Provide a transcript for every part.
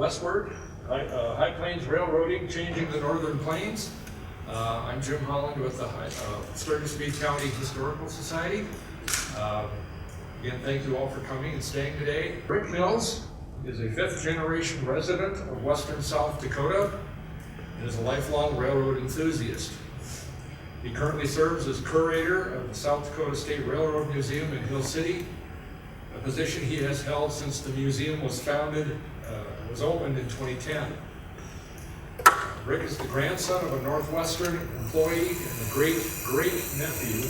Westward, High Plains Railroading, Changing the Northern Plains. I'm Jim Holland with the Sturgis Meade County Historical Society. Again, thank you all for coming and staying today. Rick Mills is a 5th generation resident of western South Dakota and is a lifelong railroad enthusiast. He currently serves as curator of the South Dakota State Railroad Museum in Hill City, a position he has held since the museum was opened in 2010. Rick is the grandson of a Northwestern employee and the great-great-nephew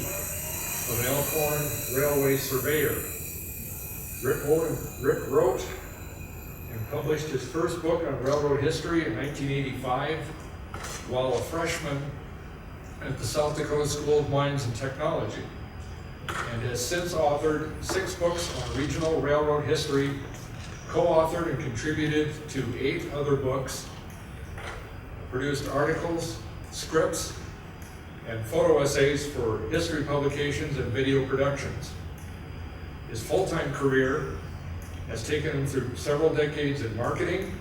of an Elkhorn Railway surveyor. Rick wrote and published his first book on railroad history in 1985 while a freshman at the South Dakota School of Mines and Technology, and has since authored 6 books on regional railroad history, co-authored and contributed to 8 other books, produced articles, scripts, and photo essays for history publications and video productions. His full-time career has taken him through several decades in marketing,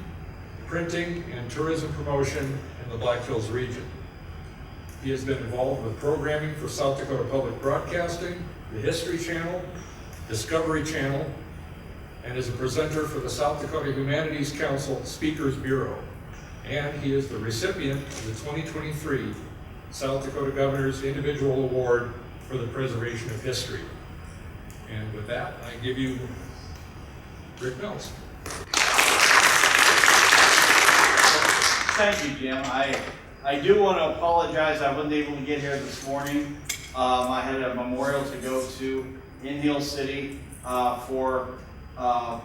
printing, and tourism promotion in the Black Hills region. He has been involved with programming for South Dakota Public Broadcasting, the History Channel, Discovery Channel, and is a presenter for the South Dakota Humanities Council Speakers Bureau. And he is the recipient of the 2023 South Dakota Governor's Individual Award for the Preservation of History. And with that, I give you Rick Mills. Thank you, Jim. I do want to apologize. I wasn't able to get here this morning. I had a memorial to go to in Hill City for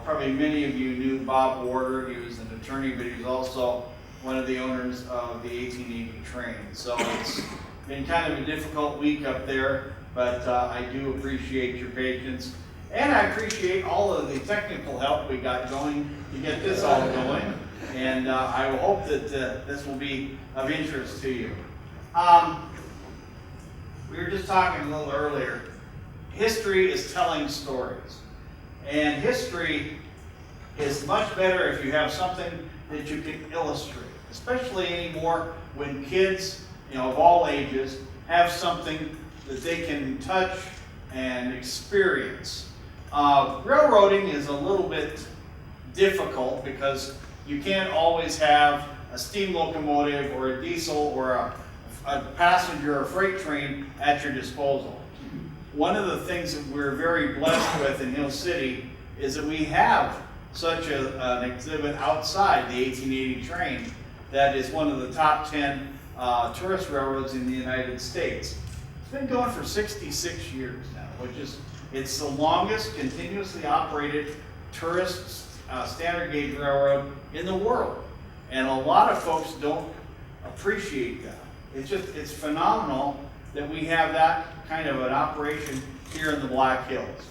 probably many of you knew Bob Warder. He was an attorney, but he was also one of the owners of the 1880 train. So it's been kind of a difficult week up there, but I do appreciate your patience. And I appreciate all of the technical help we got going to get this all going. And I will hope that this will be of interest to you. We were just talking a little earlier. History is telling stories. And history is much better if you have something that you can illustrate, especially anymore when kids, of all ages, have something that they can touch and experience. Railroading is a little bit difficult because you can't always have a steam locomotive or a diesel or a passenger or freight train at your disposal. One of the things that we're very blessed with in Hill City is that we have such an exhibit outside the 1880 train that is one of the top 10 tourist railroads in the United States. It's been going for 66 years now, which is, it's the longest continuously operated tourist standard gauge railroad in the world. And a lot of folks don't appreciate that. It's phenomenal that we have that kind of an operation here in the Black Hills.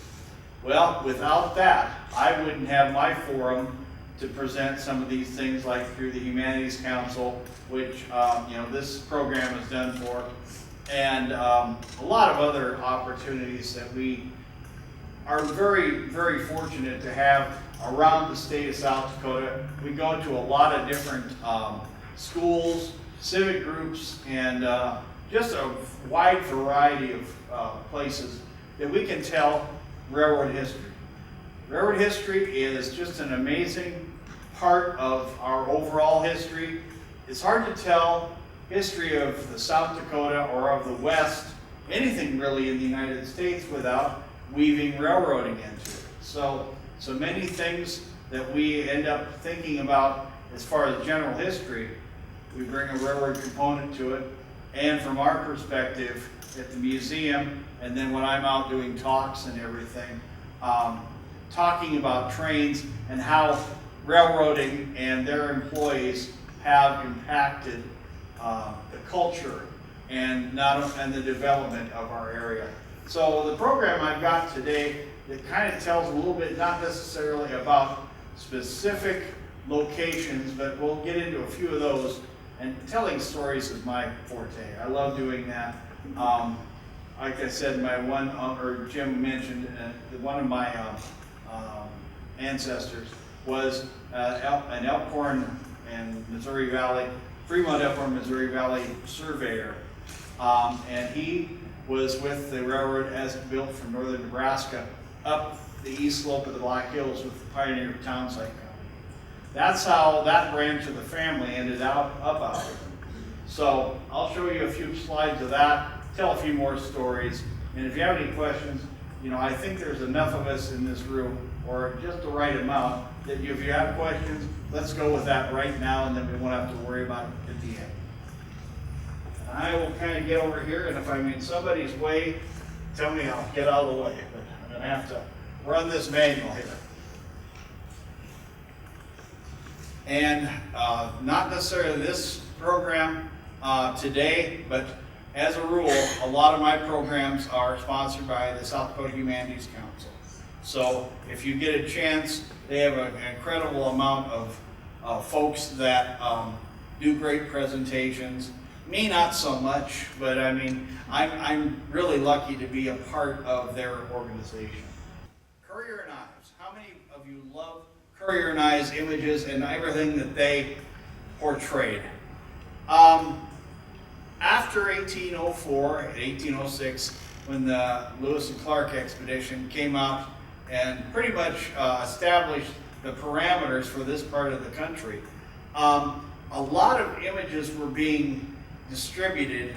Well, without that, I wouldn't have my forum to present some of these things like through the Humanities Council, which this program is done for, and a lot of other opportunities that we are very, very fortunate to have around the state of South Dakota. We go to a lot of different schools, civic groups, and just a wide variety of places that we can tell railroad history. Railroad history is just an amazing part of our overall history. It's hard to tell history of the South Dakota or of the West, anything really in the United States, without weaving railroading into it. So many things that we end up thinking about as far as general history, we bring a railroad component to it. And from our perspective at the museum, and then when I'm out doing talks and everything, talking about trains and how railroading and their employees have impacted the culture and the development of our area. So the program I've got today that kind of tells a little bit, not necessarily about specific locations, but we'll get into a few of those. And telling stories is my forte. I love doing that. Like I said, Jim mentioned, one of my ancestors was an Elkhorn and Missouri Valley, Fremont Elkhorn, Missouri Valley surveyor. And he was with the railroad as it built from northern Nebraska up the east slope of the Black Hills with the pioneer towns like that. That's how that branch of the family ended up out here. So I'll show you a few slides of that, tell a few more stories, and if you have any questions, you know, I think there's enough of us in this room, or just the right amount, that if you have questions, let's go with that right now, and then we won't have to worry about it at the end. And I will kind of get over here, and if I'm in somebody's way, tell me, I'll get out of the way, but I'm going to have to run this manual here. And not necessarily this program today, but as a rule, a lot of my programs are sponsored by the South Dakota Humanities Council. So if you get a chance, they have an incredible amount of folks that do great presentations. Me, not so much, but I mean, I'm really lucky to be a part of their organization. Courier knives. How many of you love Courier knives, images, and everything that they portrayed? After 1804 and 1806, when the Lewis and Clark expedition came out and pretty much established the parameters for this part of the country, a lot of images were being distributed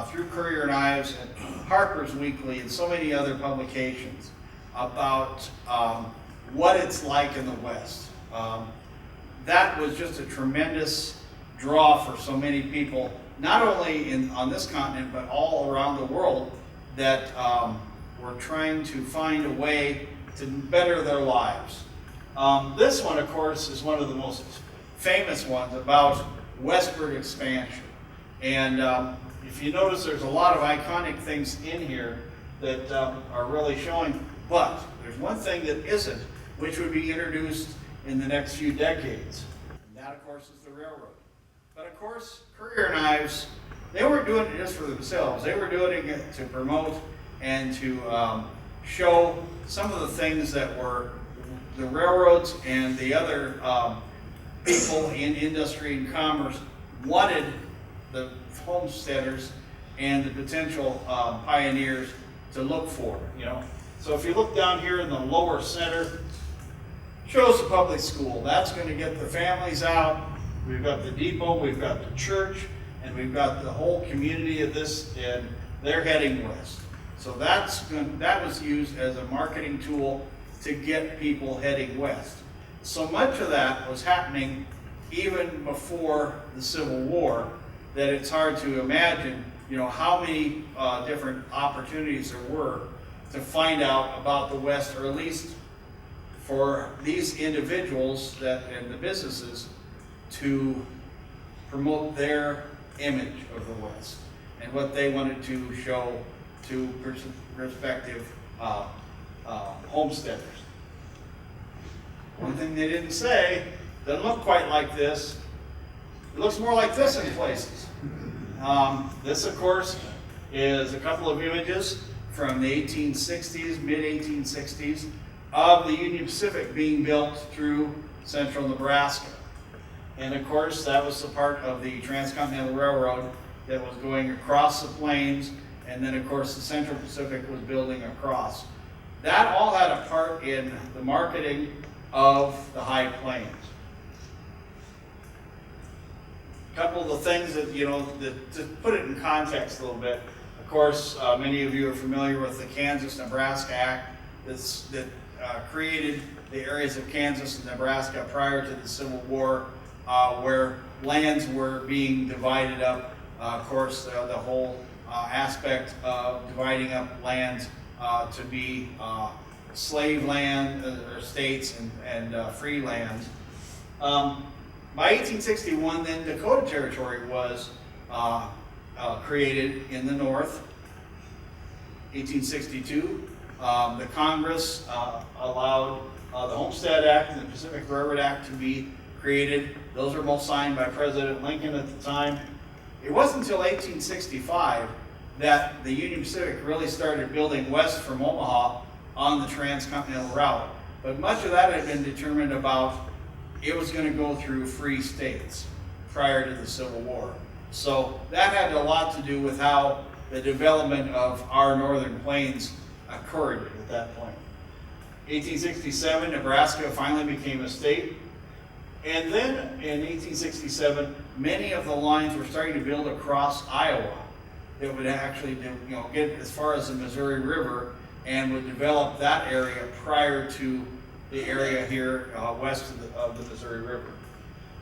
through Courier Knives and Harper's Weekly and so many other publications about what it's like in the West. That was just a tremendous draw for so many people, not only on this continent, but all around the world, that were trying to find a way to better their lives. This one, of course, is one of the most famous ones about westward expansion. And if you notice, there's a lot of iconic things in here that are really showing, but there's one thing that isn't, which would be introduced in the next few decades. And that, of course, is the railroad. But of course, Courier Knives, they weren't doing it just for themselves. They were doing it to promote and to show some of the things that were the railroads and the other people in industry and commerce wanted the homesteaders and the potential pioneers to look for, you know. So if you look down here in the lower center, shows the public school. That's going to get the families out. We've got the depot, we've got the church, and we've got the whole community of this, and they're heading west. So that was used as a marketing tool to get people heading west. So much of that was happening even before the Civil War that it's hard to imagine, you know, how many different opportunities there were to find out about the West, or at least for these individuals and the businesses to promote their image of the West and what they wanted to show to prospective homesteaders. One thing they didn't say, doesn't look quite like this. It looks more like this in places. This, of course, is a couple of images from the 1860s, mid-1860s, of the Union Pacific being built through central Nebraska. And of course, that was the part of the Transcontinental Railroad that was going across the plains, and then of course the Central Pacific was building across. That all had a part in the marketing of the High Plains. A couple of the things that, you know, to put it in context a little bit, of course, many of you are familiar with the Kansas-Nebraska Act that created the areas of Kansas and Nebraska prior to the Civil War, where lands were being divided up. Of course, the whole aspect of dividing up lands to be slave land or states and free lands. By 1861, then Dakota Territory was created in the north. 1862, the Congress allowed the Homestead Act and the Pacific Railroad Act to be created. Those were both signed by President Lincoln at the time. It wasn't until 1865 that the Union Pacific really started building west from Omaha on the transcontinental route. But much of that had been determined about it was going to go through free states prior to the Civil War. So that had a lot to do with how the development of our northern plains occurred at that point. 1867, Nebraska finally became a state. And then in 1867, many of the lines were starting to build across Iowa that would actually get as far as the Missouri River and would develop that area prior to the area here west of the Missouri River.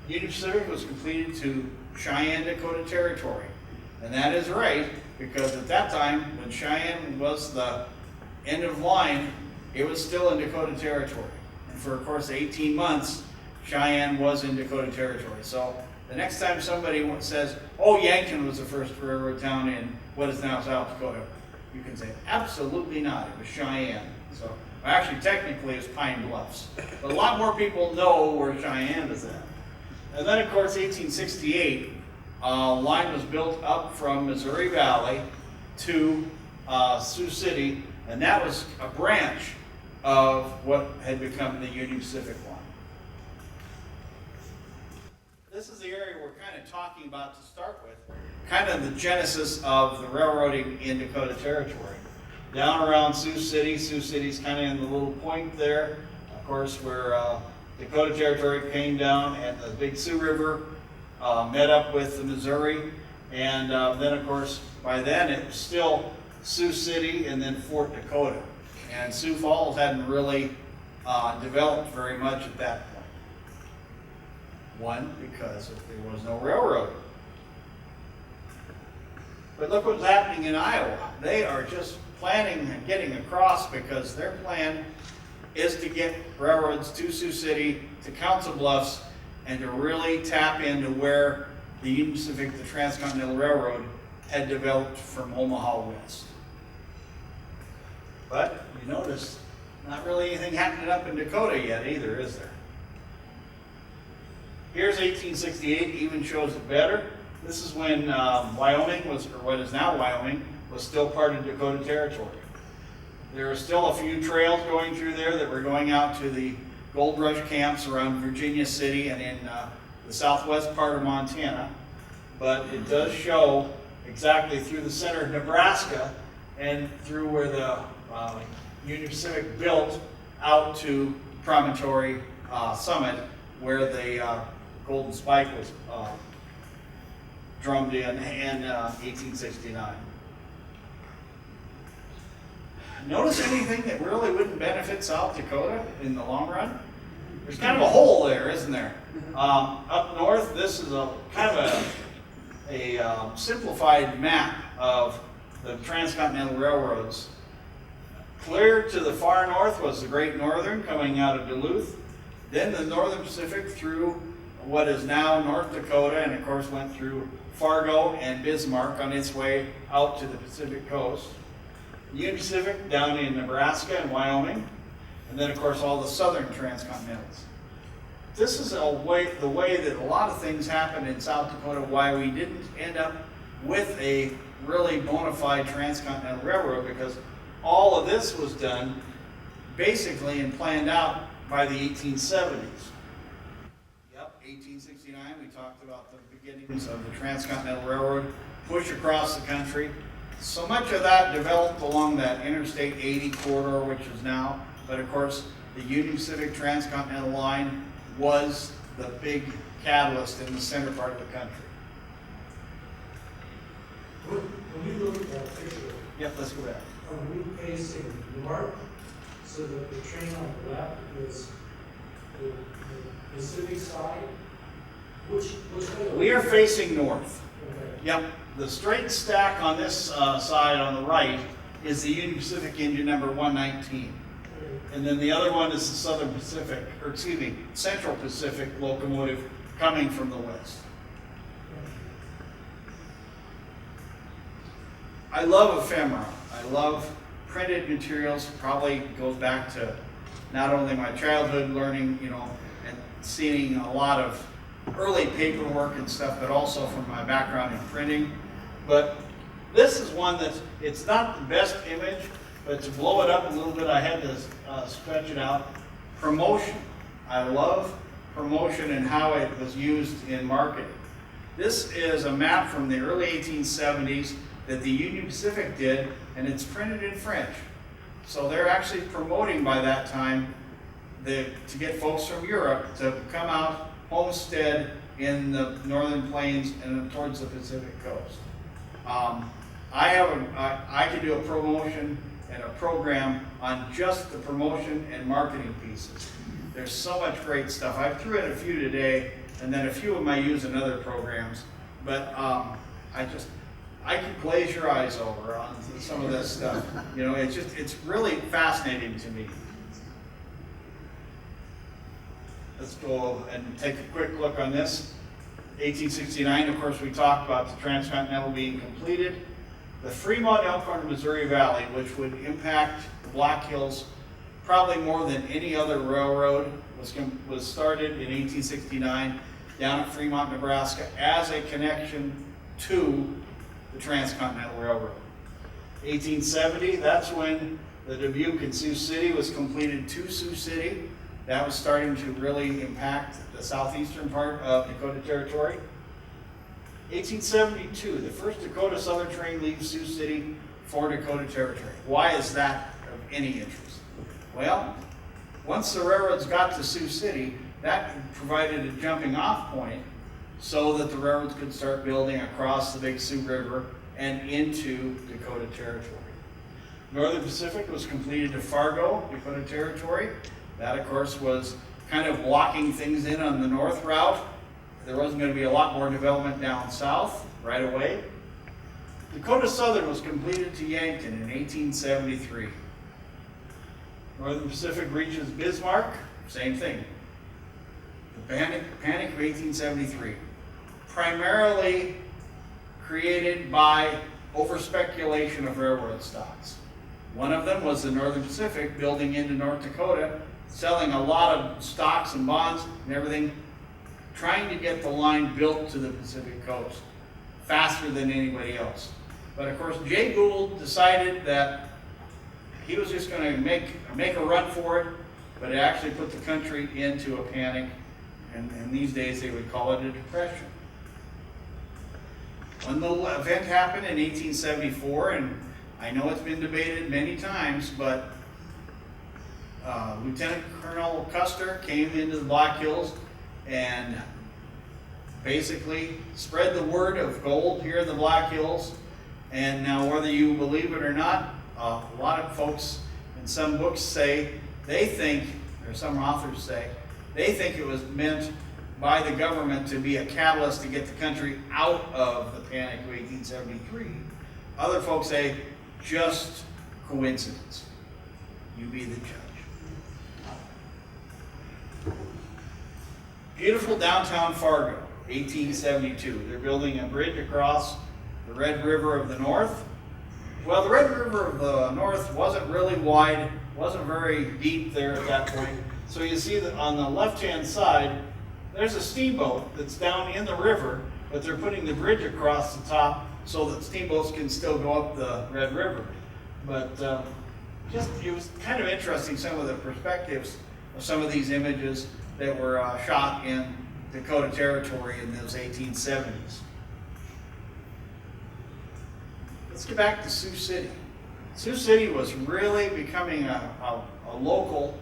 Union Pacific was completed to Cheyenne, Dakota Territory. And that is right, because at that time, when Cheyenne was the end of line, it was still in Dakota Territory. And for, of course, 18 months, Cheyenne was in Dakota Territory. So the next time somebody says, oh, Yankton was the first railroad town in what is now South Dakota, you can say, absolutely not, it was Cheyenne. So actually, technically, it's Pine Bluffs. But a lot more people know where Cheyenne is at. And then, of course, 1868, a line was built up from Missouri Valley to Sioux City, and that was a branch of what had become the Union Pacific line. This is the area we're kind of talking about to start with, kind of the genesis of the railroading in Dakota Territory. Down around Sioux City. Sioux City's kind of in the little point there, of course, where Dakota Territory came down and the Big Sioux River met up with the Missouri. And then, of course, by then it was still Sioux City and then Fort Dakota. And Sioux Falls hadn't really developed very much at that point. One, because there was no railroad. But look what's happening in Iowa. They are just planning and getting across because their plan is to get railroads to Sioux City, to Council Bluffs, and to really tap into where the Union Pacific, the Transcontinental Railroad, had developed from Omaha west. But you notice, not really anything happening up in Dakota yet either, is there? Here's 1868, even shows it better. This is when Wyoming was, or what is now Wyoming, was still part of Dakota Territory. There were still a few trails going through there that were going out to the gold rush camps around Virginia City and in the southwest part of Montana. But it does show exactly through the center of Nebraska and through where the Union Pacific built out to Promontory Summit, where the Golden Spike was drummed in 1869. Notice anything that really wouldn't benefit South Dakota in the long run? There's kind of a hole there, isn't there? Up north, this is a kind of a simplified map of the transcontinental railroads. Clear to the far north was the Great Northern coming out of Duluth. Then the Northern Pacific through what is now North Dakota, and of course went through Fargo and Bismarck on its way out to the Pacific coast. Union Pacific down in Nebraska and Wyoming, and then of course all the southern transcontinentals. This is the way that a lot of things happened in South Dakota, why we didn't end up with a really bona fide transcontinental railroad, because all of this was done basically and planned out by the 1870s. Yep, 1869, we talked about the beginnings of the Transcontinental Railroad, push across the country. So much of that developed along that Interstate 80 corridor, which is now, but of course, the Union Pacific Transcontinental Line was the big catalyst in the center part of the country. When you look at that picture, Yep, let's go back. are we facing north so that the train on the left is the Pacific side? Which way? We are facing north. Okay. Yep, the straight stack on this side on the right is the Union Pacific engine number 119. And then the other one is the Southern Pacific, or excuse me, Central Pacific locomotive coming from the west. I love ephemera. I love printed materials. Probably goes back to not only my childhood learning, and seeing a lot of early paperwork and stuff, but also from my background in printing. But this is one that, it's not the best image, but to blow it up a little bit, I had to stretch it out. Promotion. I love promotion and how it was used in marketing. This is a map from the early 1870s that the Union Pacific did, and it's printed in French. So they're actually promoting by that time to get folks from Europe to come out, homestead in the northern plains and towards the Pacific coast. I could do a promotion and a program on just the promotion and marketing pieces. There's so much great stuff. I threw in a few today, and then a few of them I use in other programs. But I could glaze your eyes over on some of this stuff. You know, it's really fascinating to me. Let's go and take a quick look on this. 1869, of course, we talked about the Transcontinental being completed. The Fremont Elkhorn Missouri Valley, which would impact the Black Hills probably more than any other railroad, was started in 1869 down at Fremont, Nebraska, as a connection to the Transcontinental Railroad. 1870, that's when the Dubuque and Sioux City was completed to Sioux City. That was starting to really impact the southeastern part of Dakota Territory. 1872, the first Dakota Southern train leaves Sioux City for Dakota Territory. Why is that of any interest? Well, once the railroads got to Sioux City, that provided a jumping off point so that the railroads could start building across the Big Sioux River and into Dakota Territory. Northern Pacific was completed to Fargo, Dakota Territory. That, of course, was kind of blocking things in on the north route. There wasn't going to be a lot more development down south right away. Dakota Southern was completed to Yankton in 1873. Northern Pacific reaches Bismarck, same thing. The Panic of 1873. Primarily created by over-speculation of railroad stocks. One of them was the Northern Pacific building into North Dakota, selling a lot of stocks and bonds and everything, trying to get the line built to the Pacific coast faster than anybody else. But of course, Jay Gould decided that he was just going to make a run for it, but it actually put the country into a panic, and these days they would call it a depression. When the event happened in 1874, and I know it's been debated many times, but Lieutenant Colonel Custer came into the Black Hills and basically spread the word of gold here in the Black Hills. And now, whether you believe it or not, a lot of folks in some books say they think, or some authors say, they think it was meant by the government to be a catalyst to get the country out of the Panic of 1873. Other folks say, just coincidence. You be the judge. Beautiful downtown Fargo, 1872. They're building a bridge across the Red River of the North. Well, the Red River of the North wasn't really wide, wasn't very deep there at that point. So you see that on the left-hand side, there's a steamboat that's down in the river, but they're putting the bridge across the top so that steamboats can still go up the Red River. But it was kind of interesting, some of the perspectives of some of these images that were shot in Dakota Territory in those 1870s. Let's get back to Sioux City. Sioux City was really becoming a local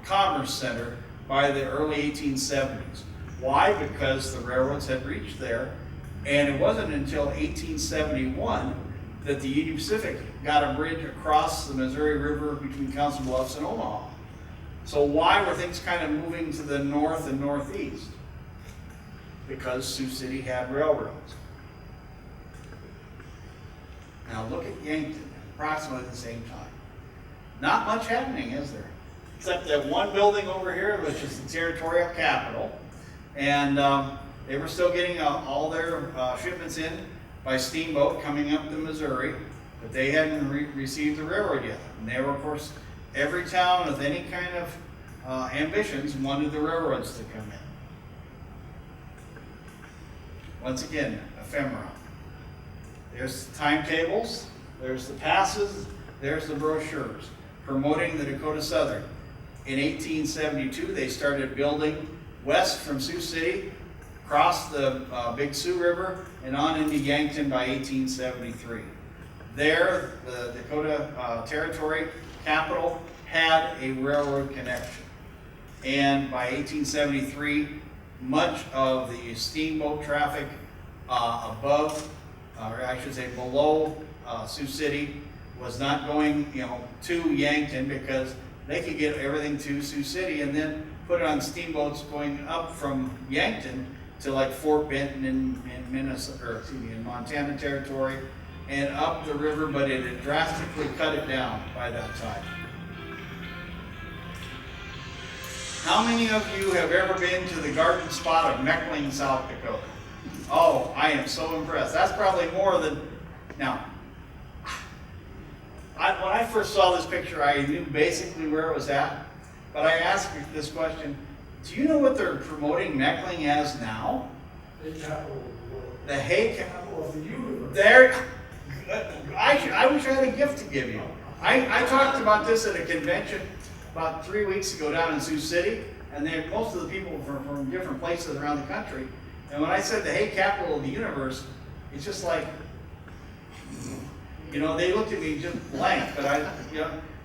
commerce center by the early 1870s. Why? Because the railroads had reached there, and it wasn't until 1871 that the Union Pacific got a bridge across the Missouri River between Council Bluffs and Omaha. So why were things kind of moving to the north and northeast? Because Sioux City had railroads. Now look at Yankton, approximately at the same time. Not much happening, is there? Except that one building over here, which is the territorial capital, and they were still getting all their shipments in by steamboat coming up the Missouri, but they hadn't received the railroad yet. And they were, of course, every town with any kind of ambitions wanted the railroads to come in. Once again, ephemera. There's the timetables, there's the passes, there's the brochures promoting the Dakota Southern. In 1872, they started building west from Sioux City, crossed the Big Sioux River, and on into Yankton by 1873. There, the Dakota Territory capital had a railroad connection. And by 1873, much of the steamboat traffic above, or I should say below Sioux City was not going, to Yankton, because they could get everything to Sioux City and then put it on steamboats going up from Yankton to like Fort Benton in Minnesota, or excuse me, in Montana Territory, and up the river, but it had drastically cut it down by that time. How many of you have ever been to the garden spot of Meckling, South Dakota? Oh, I am so impressed. That's probably more than, now, when I first saw this picture, I knew basically where it was at, but I asked this question, do you know what they're promoting Meckling as now? The capital of the world. The hay Capital of the universe. There, I wish I had a gift to give you. I talked about this at a convention about 3 weeks ago down in Sioux City, and most of the people from different places around the country. And when I said the hay capital of the universe, it's just like, they looked at me just blank. But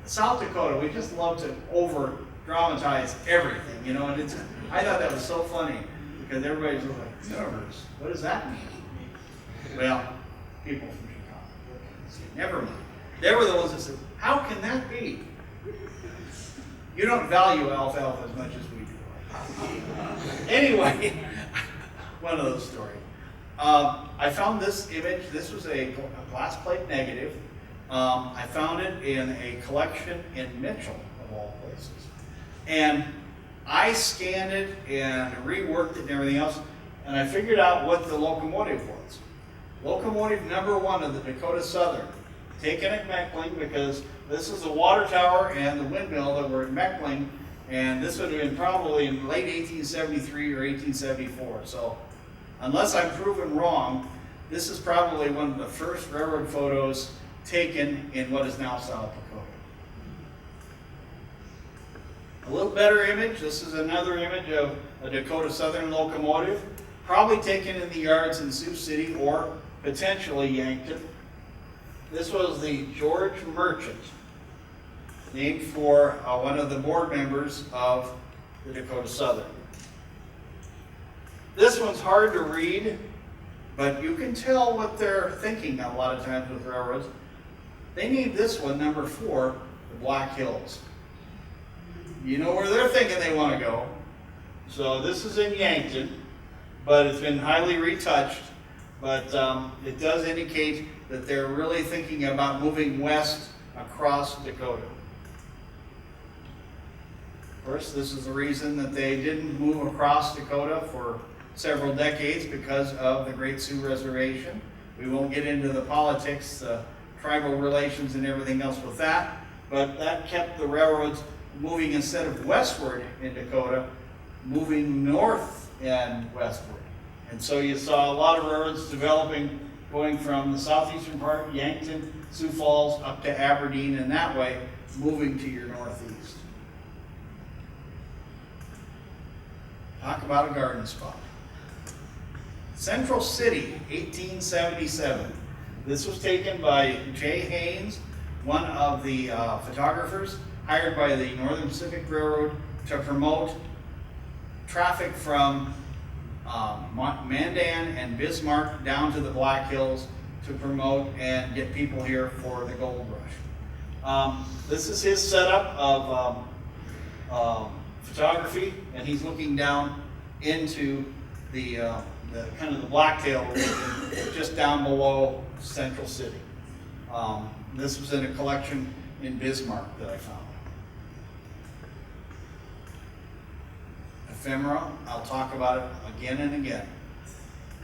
South Dakota, we just love to over dramatize everything, and I thought that was so funny because everybody's like, universe, what does that mean? Well, people from Chicago, never mind. They were the ones that said, how can that be? You don't value alfalfa as much as we do. Anyway, one of those stories. I found this image. This was a glass plate negative. I found it in a collection in Mitchell, of all places. And I scanned it and reworked it and everything else, and I figured out what the locomotive was. Locomotive number 1 of the Dakota Southern, taken at Meckling, because this is the water tower and the windmill that were at Meckling, and this would have been probably in late 1873 or 1874. So unless I'm proven wrong, this is probably one of the first railroad photos taken in what is now South Dakota. A little better image. This is another image of a Dakota Southern locomotive, probably taken in the yards in Sioux City or potentially Yankton. This was the George Merchant, named for one of the board members of the Dakota Southern. This one's hard to read, but you can tell what they're thinking a lot of times with railroads. They named this one, number 4, the Black Hills. You know where they're thinking they want to go. So this is in Yankton, but it's been highly retouched. But it does indicate that they're really thinking about moving west across Dakota. Of course, this is the reason that they didn't move across Dakota for several decades, because of the Great Sioux Reservation. We won't get into the politics, tribal relations and everything else with that, but that kept the railroads moving, instead of westward in Dakota, moving north and westward. And so you saw a lot of railroads developing, going from the southeastern part, Yankton, Sioux Falls, up to Aberdeen, and that way, moving to your northeast. Talk about a garden spot. Central City, 1877. This was taken by J. Haynes, one of the photographers hired by the Northern Pacific Railroad to promote traffic from Mandan and Bismarck down to the Black Hills, to promote and get people here for the gold rush. This is his setup of photography, and he's looking down into the kind of the blacktail region just down below Central City. This was in a collection in Bismarck that I found. Ephemera, I'll talk about it again and again.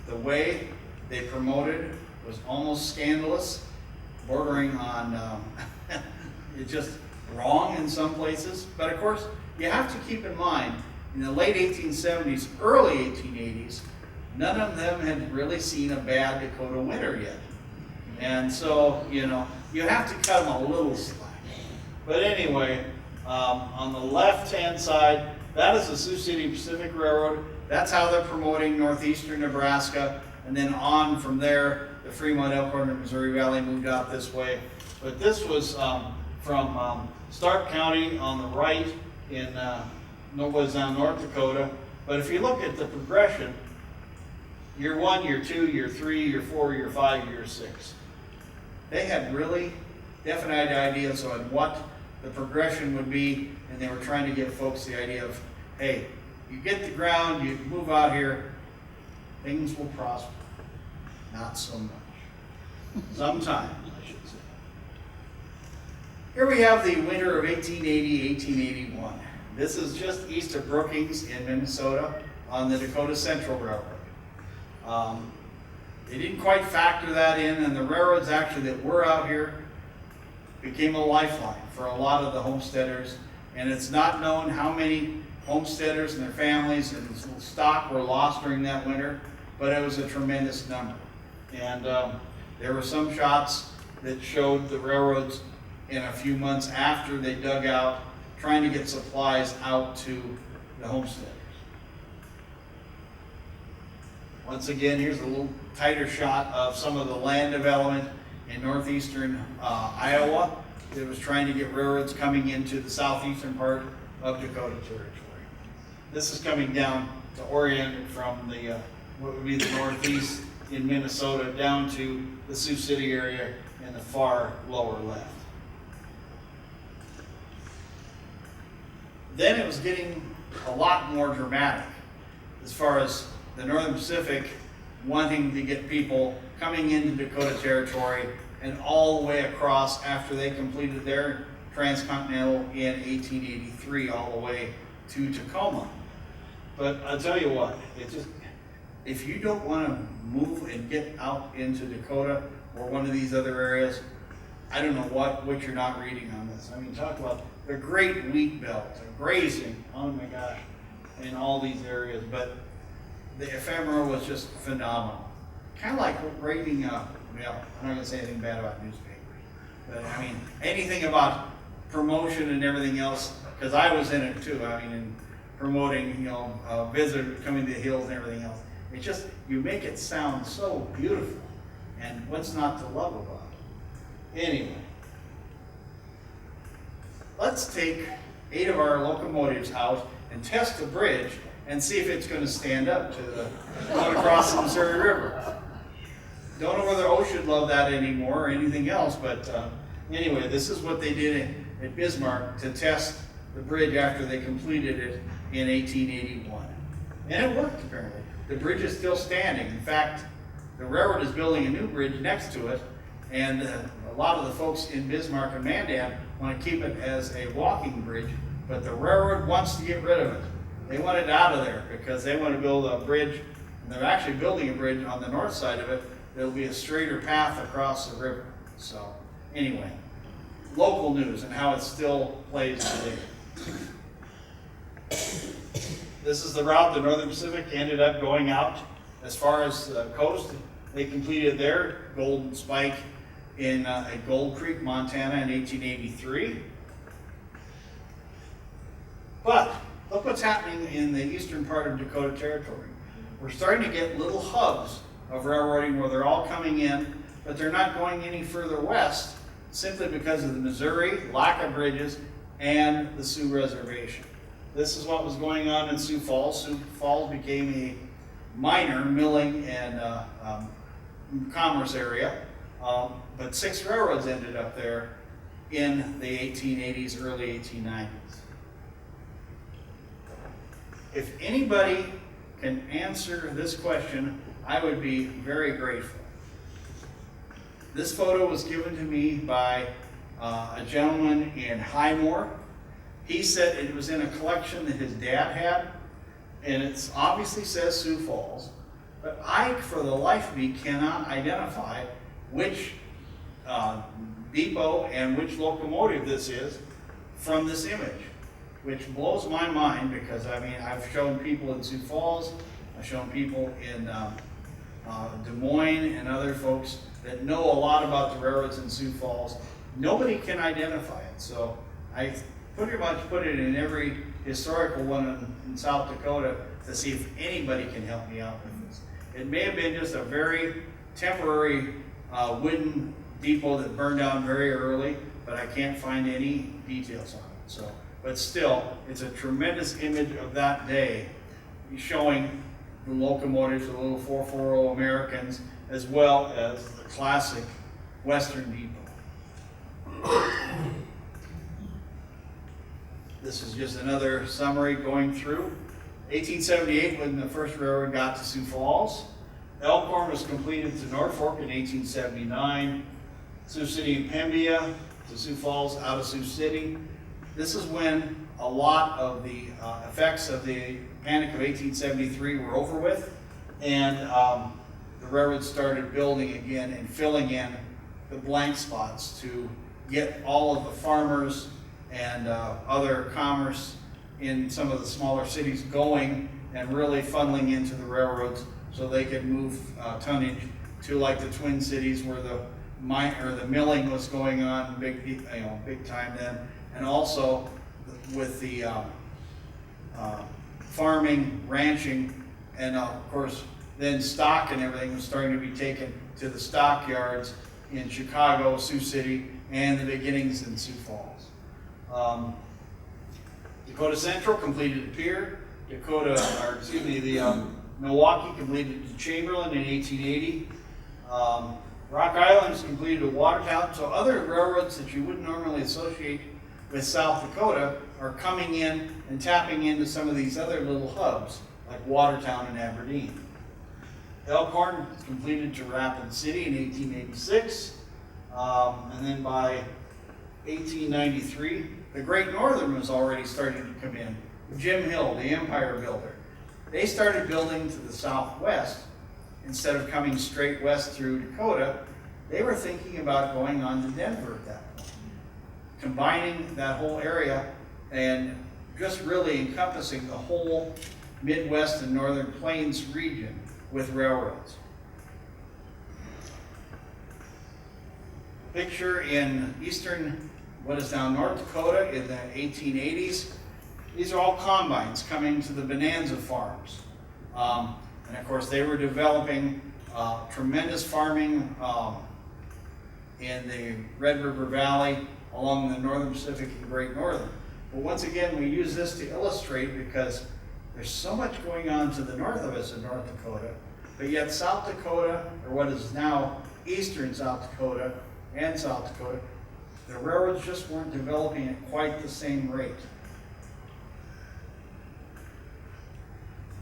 The way they promoted was almost scandalous, bordering on it's just wrong in some places. But of course, you have to keep in mind, in the late 1870s, early 1880s, none of them had really seen a bad Dakota winter yet. And so, you have to cut them a little slack. But anyway, on the left-hand side, that is the Sioux City Pacific Railroad. That's how they're promoting northeastern Nebraska. And then on from there, the Fremont, Elkhorn, and Missouri Valley moved out this way. But this was from Stark County on the right in North Dakota. But if you look at the progression, year 1, year 2, year 3, year 4, year 5, year 6. They had really definite ideas on what the progression would be, and they were trying to give folks the idea of, hey, you get the ground, you move out here, things will prosper. Not so much. Sometimes, I should say. Here we have the winter of 1880-1881. This is just east of Brookings in Minnesota on the Dakota Central Railroad. They didn't quite factor that in, and the railroads actually that were out here became a lifeline for a lot of the homesteaders. And it's not known how many homesteaders and their families and stock were lost during that winter, but it was a tremendous number. And there were some shots that showed the railroads in a few months after they dug out, trying to get supplies out to the homesteaders. Once again, here's a little tighter shot of some of the land development in northeastern Iowa that was trying to get railroads coming into the southeastern part of Dakota Territory. This is coming down to orient from the what would be the northeast in Minnesota down to the Sioux City area in the far lower left. Then it was getting a lot more dramatic as far as the Northern Pacific wanting to get people coming into Dakota Territory and all the way across after they completed their transcontinental in 1883 all the way to Tacoma. But I'll tell you what, if you don't want to move and get out into Dakota or one of these other areas, I don't know what you're not reading on this. I mean, talk about the great wheat belt, the grazing, oh my gosh, in all these areas. But the ephemera was just phenomenal. Kind of like reading, well, I'm not going to say anything bad about newspapers, but I mean, anything about promotion and everything else, because I was in it too. I mean, in promoting, visitors coming to the hills and everything else. It's just, you make it sound so beautiful. And what's not to love about it? Anyway, let's take 8 of our locomotives out and test the bridge and see if it's going to stand up to the one across the Missouri River. Don't know whether OSHA should love that anymore or anything else, but anyway, this is what they did at Bismarck to test the bridge after they completed it in 1881. And it worked, apparently. The bridge is still standing. In fact, the railroad is building a new bridge next to it, and a lot of the folks in Bismarck and Mandan want to keep it as a walking bridge, but the railroad wants to get rid of it. They want it out of there because they want to build a bridge, and they're actually building a bridge on the north side of it. There'll be a straighter path across the river. So anyway, local news and how it still plays today. This is the route the Northern Pacific ended up going out as far as the coast. They completed their golden spike at Gold Creek, Montana in 1883. But look what's happening in the eastern part of Dakota Territory. We're starting to get little hubs of railroading where they're all coming in, but they're not going any further west simply because of the Missouri, lack of bridges, and the Sioux Reservation. This is what was going on in Sioux Falls. Sioux Falls became a minor milling and commerce area, but 6 railroads ended up there in the 1880s, early 1890s. If anybody can answer this question, I would be very grateful. This photo was given to me by a gentleman in Highmore. He said it was in a collection that his dad had, and it obviously says Sioux Falls, but I, for the life of me, cannot identify which depot and which locomotive this is from this image, which blows my mind because, I mean, I've shown people in Sioux Falls, I've shown people in Des Moines and other folks that know a lot about the railroads in Sioux Falls. Nobody can identify it, so I pretty much put it in every historical one in South Dakota to see if anybody can help me out with this. It may have been just a very temporary wooden depot that burned down very early, but I can't find any details on it. So, but still, it's a tremendous image of that day, showing the locomotives, the little 440 Americans, as well as the classic Western depot. This is just another summary going through. 1878, when the first railroad got to Sioux Falls. Elkhorn was completed to Norfolk in 1879. Sioux City and Pembina to Sioux Falls, out of Sioux City. This is when a lot of the effects of the Panic of 1873 were over with, and the railroad started building again and filling in the blank spots to get all of the farmers and other commerce in some of the smaller cities going and really funneling into the railroads so they could move tonnage to like the Twin Cities where the milling was going on big time then, and also with the farming, ranching, and of course then stock and everything was starting to be taken to the stockyards in Chicago, Sioux City, and the beginnings in Sioux Falls. Dakota Central completed the pier. Milwaukee completed the Chamberlain in 1880. Rock Island's completed a Watertown. So other railroads that you wouldn't normally associate with South Dakota are coming in and tapping into some of these other little hubs, like Watertown and Aberdeen. Elkhorn completed to Rapid City in 1886. And then by 1893, the Great Northern was already starting to come in. Jim Hill, the empire builder. They started building to the southwest. Instead of coming straight west through Dakota, they were thinking about going on to Denver at that point. Combining that whole area and just really encompassing the whole Midwest and Northern Plains region with railroads. Picture in eastern, what is now North Dakota in the 1880s. These are all combines coming to the Bonanza farms. And of course, they were developing tremendous farming in the Red River Valley along the Northern Pacific and Great Northern. But once again, we use this to illustrate because there's so much going on to the north of us in North Dakota, but yet South Dakota, or what is now eastern South Dakota and South Dakota, the railroads just weren't developing at quite the same rate.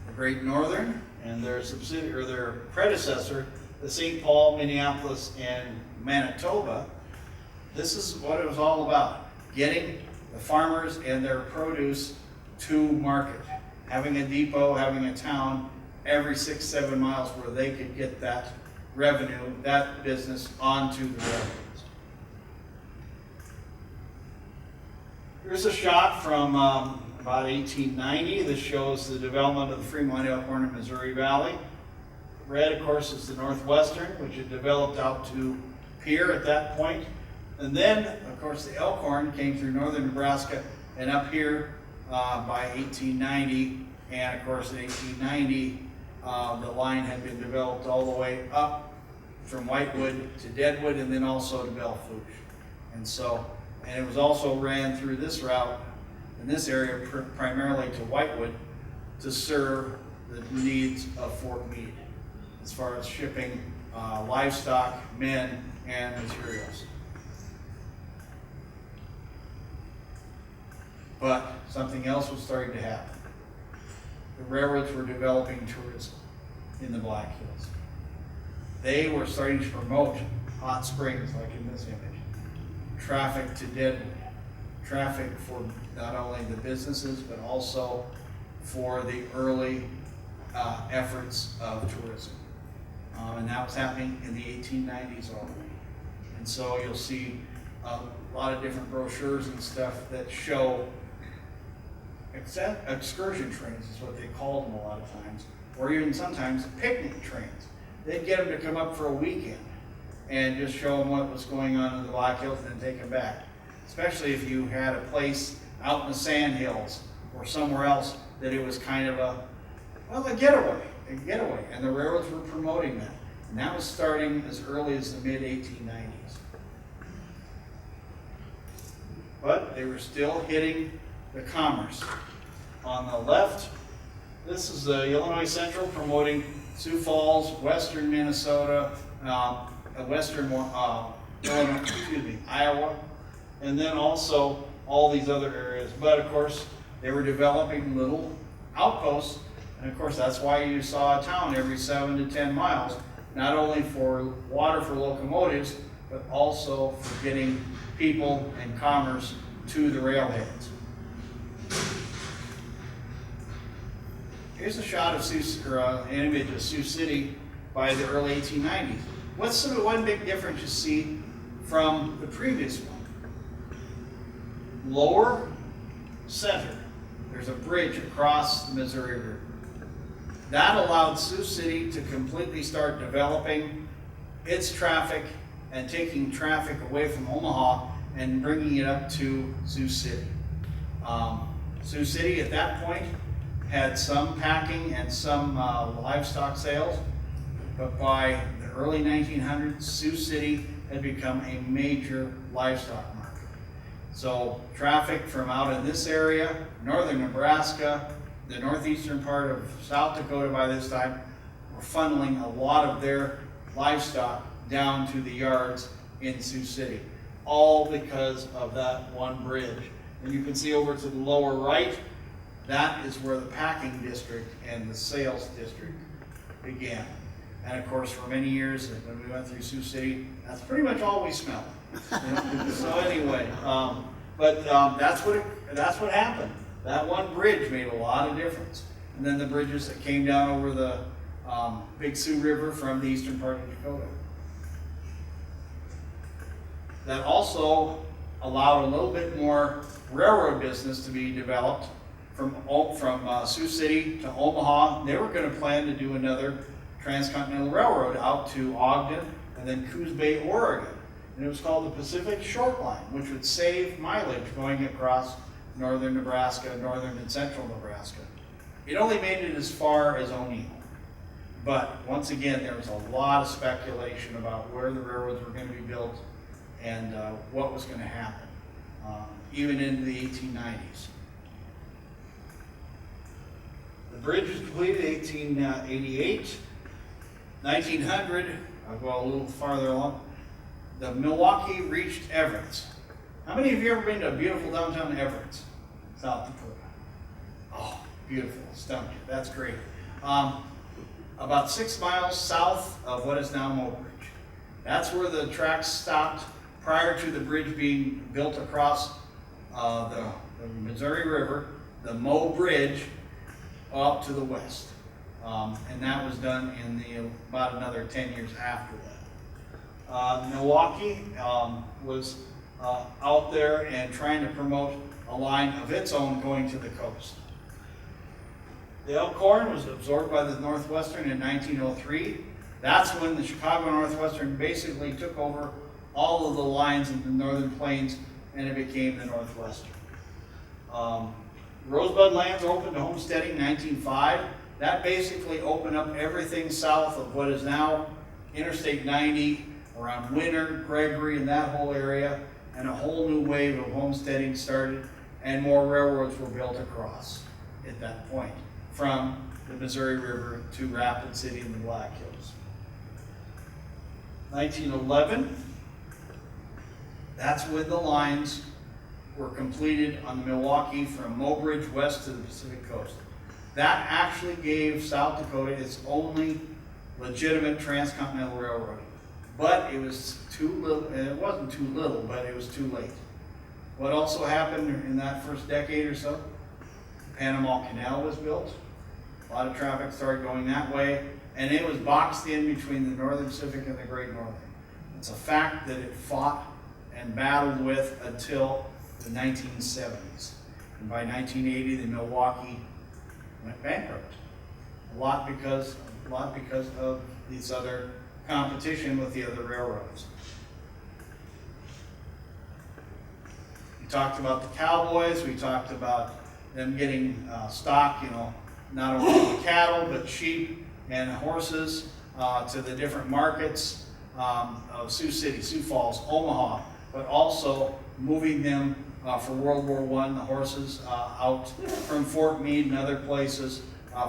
The Great Northern and their subsidiary, or their predecessor, the St. Paul, Minneapolis, and Manitoba, this is what it was all about. Getting the farmers and their produce to market. Having a depot, having a town every 6-7 miles where they could get that revenue, that business onto the railroads. Here's a shot from about 1890. This shows the development of the Fremont, Elkhorn, and Missouri Valley. Red, of course, is the Northwestern, which had developed out to Pierre at that point. And then, of course, the Elkhorn came through northern Nebraska and up here by 1890. And of course, in 1890, the line had been developed all the way up from Whitewood to Deadwood and then also to Belle Fourche. And it was also ran through this route in this area primarily to Whitewood to serve the needs of Fort Meade as far as shipping livestock, men, and materials. But something else was starting to happen. The railroads were developing tourism in the Black Hills. They were starting to promote hot springs, like in this image, traffic to Deadwood, traffic for not only the businesses, but also for the early efforts of tourism. And that was happening in the 1890s already. And so you'll see a lot of different brochures and stuff that show excursion trains is what they called them a lot of times, or even sometimes picnic trains. They'd get them to come up for a weekend and just show them what was going on in the Black Hills and then take them back. Especially if you had a place out in the sand hills or somewhere else, that it was kind of a getaway, and the railroads were promoting that. And that was starting as early as the mid-1890s. But they were still hitting the commerce. On the left, this is the Illinois Central promoting Sioux Falls, western Minnesota, western Illinois, Iowa, and then also all these other areas. But of course, they were developing little outposts, and of course that's why you saw a town every 7 to 10 miles, not only for water for locomotives, but also for getting people and commerce to the railheads. Here's a shot of an image of Sioux City by the early 1890s. What's the one big difference you see from the previous one? Lower center, there's a bridge across the Missouri River. That allowed Sioux City to completely start developing its traffic and taking traffic away from Omaha and bringing it up to Sioux City. Sioux City at that point had some packing and some livestock sales, but by the early 1900s, Sioux City had become a major livestock market. So traffic from out in this area, northern Nebraska, the northeastern part of South Dakota by this time, were funneling a lot of their livestock down to the yards in Sioux City, all because of that one bridge. And you can see over to the lower right, that is where the packing district and the sales district began. And of course, for many years, when we went through Sioux City, that's pretty much all we smelled. So anyway, that's what happened. That one bridge made a lot of difference. And then the bridges that came down over the Big Sioux River from the eastern part of Dakota. That also allowed a little bit more railroad business to be developed from Sioux City to Omaha. They were going to plan to do another transcontinental railroad out to Ogden and then Coos Bay, Oregon. And it was called the Pacific Short Line, which would save mileage going across northern Nebraska, northern and central Nebraska. It only made it as far as O'Neill. But once again, there was a lot of speculation about where the railroads were going to be built and what was going to happen, even into the 1890s. The bridge was completed in 1888. 1900, I'll go a little farther along, the Milwaukee reached Everett. How many of you ever been to beautiful downtown Everett, South Dakota? Oh, beautiful, stumped you, that's great. About 6 miles south of what is now Mobridge. That's where the tracks stopped prior to the bridge being built across the Missouri River, the Mo Bridge, up to the west. And that was done in about another 10 years after that. Milwaukee was out there and trying to promote a line of its own going to the coast. The Elkhorn was absorbed by the Northwestern in 1903. That's when the Chicago Northwestern basically took over all of the lines in the Northern Plains and it became the Northwestern. Rosebud lands opened to homesteading in 1905. That basically opened up everything south of what is now Interstate 90, around Winter, Gregory, and that whole area, and a whole new wave of homesteading started, and more railroads were built across at that point, from the Missouri River to Rapid City and the Black Hills. 1911, that's when the lines were completed on the Milwaukee from Mobridge west to the Pacific Coast. That actually gave South Dakota its only legitimate transcontinental railroad. But it was too little, and it wasn't too little, but it was too late. What also happened in that first decade or so? The Panama Canal was built. A lot of traffic started going that way, and it was boxed in between the Northern Pacific and the Great Northern. It's a fact that it fought and battled with until the 1970s. And by 1980, the Milwaukee went bankrupt. A lot because of these other competition with the other railroads. We talked about the cowboys, we talked about them getting stock, not only cattle, but sheep and horses to the different markets of Sioux City, Sioux Falls, Omaha, but also moving them for World War I, the horses out from Fort Meade and other places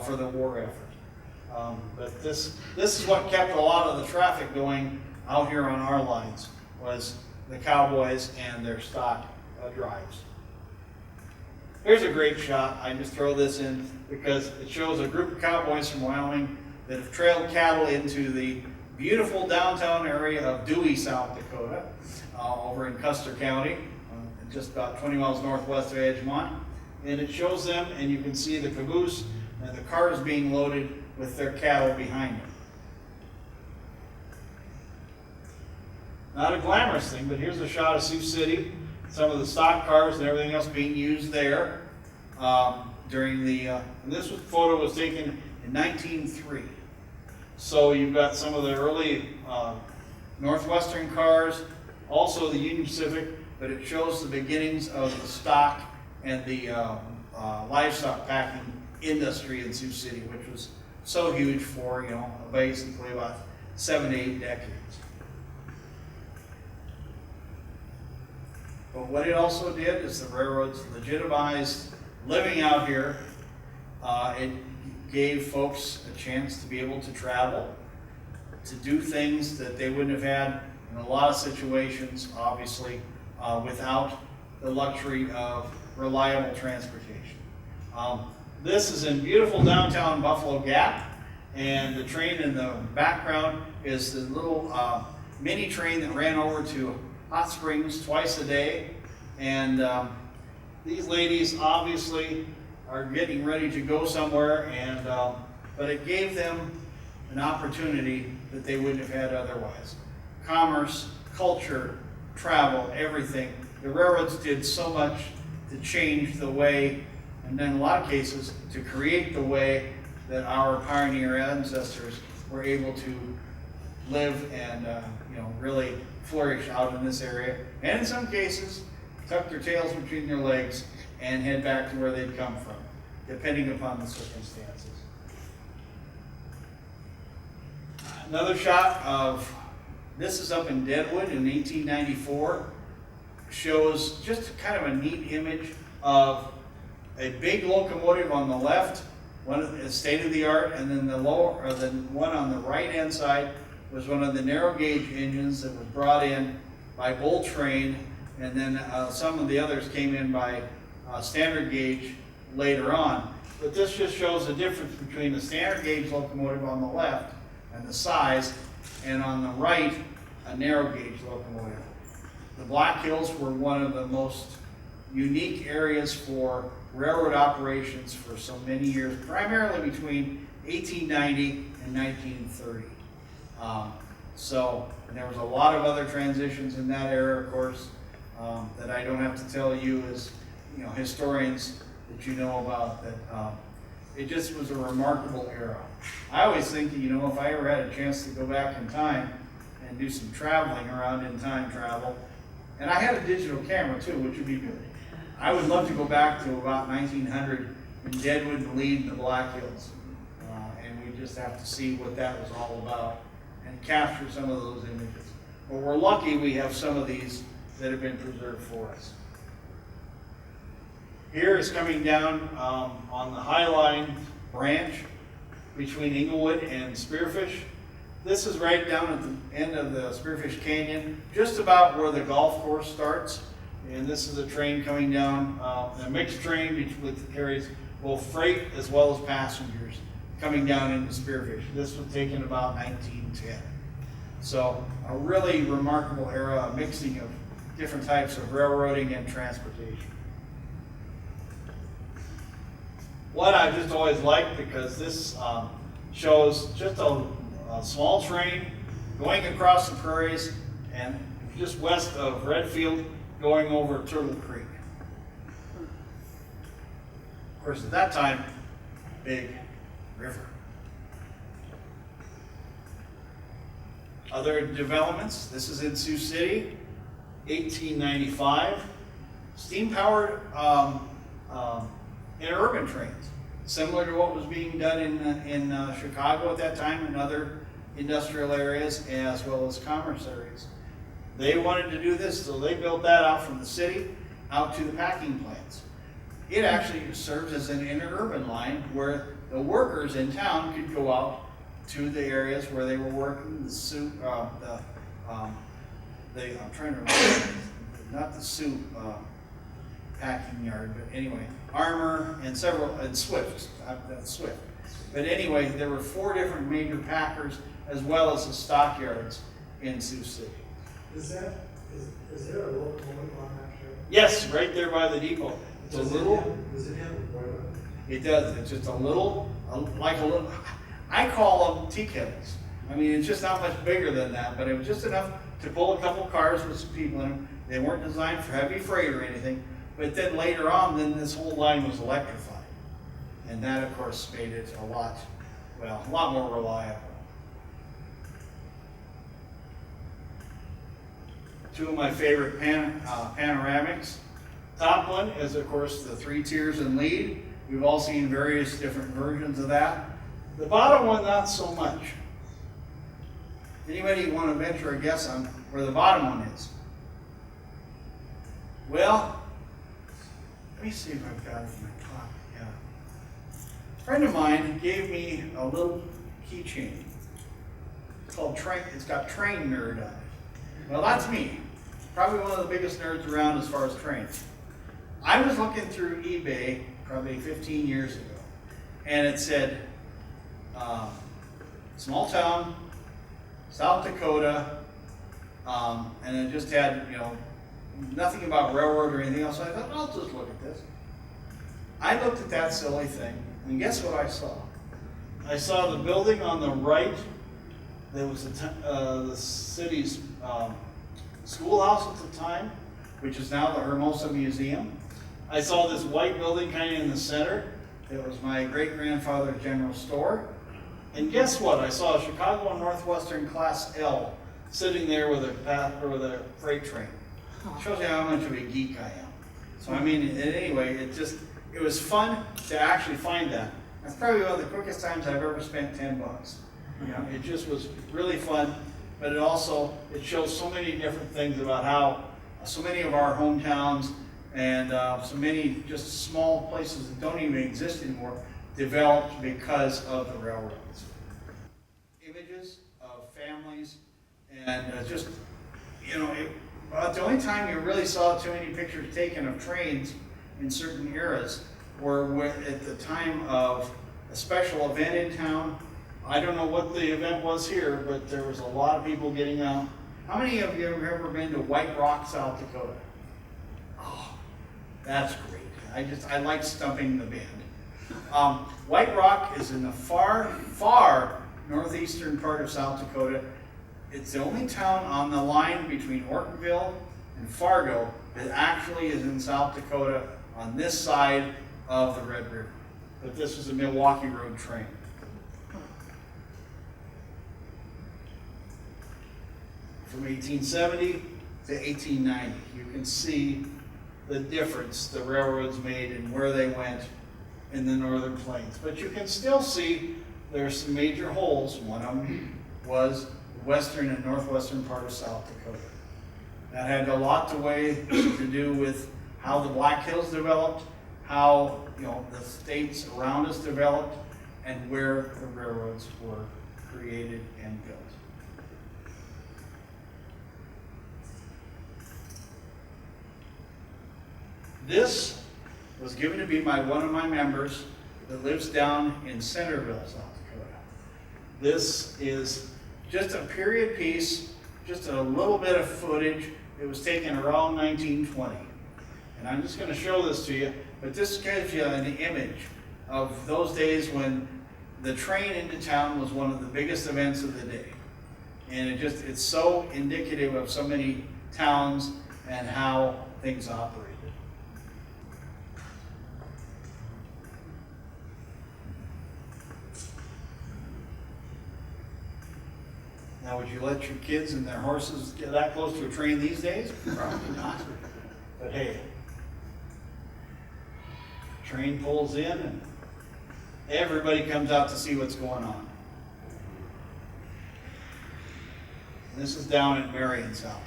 for the war effort. But this is what kept a lot of the traffic going out here on our lines, was the cowboys and their stock drives. Here's a great shot. I just throw this in because it shows a group of cowboys from Wyoming that have trailed cattle into the beautiful downtown area of Dewey, South Dakota, over in Custer County, just about 20 miles northwest of Edgemont. And it shows them, and you can see the caboose and the cars being loaded with their cattle behind them. Not a glamorous thing, but here's a shot of Sioux City, some of the stock cars and everything else being used there during the, and this photo was taken in 1903. So you've got some of the early Northwestern cars, also the Union Pacific, but it shows the beginnings of the stock and the livestock packing industry in Sioux City, which was so huge for, basically about 7 to 8 decades. But what it also did is the railroads legitimized living out here. It gave folks a chance to be able to travel, to do things that they wouldn't have had in a lot of situations, obviously, without the luxury of reliable transportation. This is in beautiful downtown Buffalo Gap, and the train in the background is the little mini train that ran over to Hot Springs twice a day. And these ladies obviously are getting ready to go somewhere, and but it gave them an opportunity that they wouldn't have had otherwise. Commerce, culture, travel, everything. The railroads did so much to change the way, and then in a lot of cases, to create the way that our pioneer ancestors were able to live and really flourish out in this area. And in some cases, tuck their tails between their legs and head back to where they'd come from, depending upon the circumstances. Another shot of, this is up in Deadwood in 1894, shows just kind of a neat image of a big locomotive on the left, one of the state of the art, and then the one on the right hand side was one of the narrow gauge engines that was brought in by Bull Train, and then some of the others came in by standard gauge later on. But this just shows the difference between the standard gauge locomotive on the left and the size, and on the right, a narrow gauge locomotive. The Black Hills were one of the most unique areas for railroad operations for so many years, primarily between 1890 and 1930. And there was a lot of other transitions in that era, of course, that I don't have to tell you as historians that you know about, that it just was a remarkable era. I always think that, if I ever had a chance to go back in time and do some traveling around in time travel, and I had a digital camera too, which would be good. I would love to go back to about 1900 in Deadwood, and Meade, and the Black Hills. And we just have to see what that was all about and capture some of those images. But we're lucky we have some of these that have been preserved for us. Here is coming down on the High Line branch between Inglewood and Spearfish. This is right down at the end of the Spearfish Canyon, just about where the golf course starts. And this is a train coming down, a mixed train which carries both freight as well as passengers coming down into Spearfish. This was taken about 1910. So a really remarkable era, a mixing of different types of railroading and transportation. What I've just always liked, because this shows just a small train going across the prairies and just west of Redfield, going over Turtle Creek. Of course, at that time, big river. Other developments, this is in Sioux City, 1895. Steam-powered interurban trains, similar to what was being done in Chicago at that time and other industrial areas as well as commerce areas. They wanted to do this, so they built that out from the city out to the packing plants. It actually serves as an interurban line where the workers in town could go out to the areas where they were working, I'm trying to remember, not the soup packing yard, but anyway, Armour and Swift, Swift. But anyway, there were 4 different major packers as well as the stockyards in Sioux City. Is there a locomotive on that train? Yes, right there by the depot. It's Does a little. Does it have a boiler? It does. It's just a little, like a little. I call them tea kettles. I mean, it's just not much bigger than that, but it was just enough to pull a couple cars with some people in them. They weren't designed for heavy freight or anything. But then later on, then this whole line was electrified, and that, of course, made it a lot more reliable. 2 of my favorite panoramics. Top one is, of course, the 3 tiers in Meade. We've all seen various different versions of that. The bottom one, not so much. Anybody want to venture a guess on where the bottom one is? Well, let me see if I've got it in my pocket. Yeah. A friend of mine gave me a little keychain. It's called Train. It's got Train Nerd on it. Well, that's me. Probably one of the biggest nerds around as far as trains. I was looking through eBay probably 15 years ago, and it said, small town, South Dakota, and it just had, nothing about railroad or anything else. So I thought, I'll just look at this. I looked at that silly thing, and guess what I saw? I saw the building on the right. There was the city's schoolhouse at the time, which is now the Hermosa Museum. I saw this white building kind of in the center. It was my great-grandfather's general store. And guess what? I saw a Chicago and Northwestern Class L sitting there with a freight train. It shows you how much of a geek I am. So I mean, anyway, it was fun to actually find that. That's probably one of the quickest times I've ever spent $10. It just was really fun, but it shows so many different things about how so many of our hometowns and so many just small places that don't even exist anymore developed because of the railroads. Images of families and the only time you really saw too many pictures taken of trains in certain eras were at the time of a special event in town. I don't know what the event was here, but there was a lot of people getting out. How many of you have ever been to White Rock, South Dakota? Oh, that's great. I like stumping the band. White Rock is in the far, far northeastern part of South Dakota. It's the only town on the line between Ortonville and Fargo that actually is in South Dakota on this side of the Red River. But this was a Milwaukee Road train. From 1870 to 1890, you can see the difference the railroads made and where they went in the northern plains. But you can still see there's some major holes. One of them was the western and northwestern part of South Dakota. That had a lot to do with how the Black Hills developed, how the states around us developed, and where the railroads were created and built. This was given to me by one of my members that lives down in Centerville, South Dakota. This is just a period piece, just a little bit of footage. It was taken around 1920. And I'm just going to show this to you, but this gives you an image of those days when the train into town was one of the biggest events of the day. And it's so indicative of so many towns and how things operated. Now, would you let your kids and their horses get that close to a train these days? Probably not. But hey. Train pulls in and everybody comes out to see what's going on. This is down in Marion, South Dakota.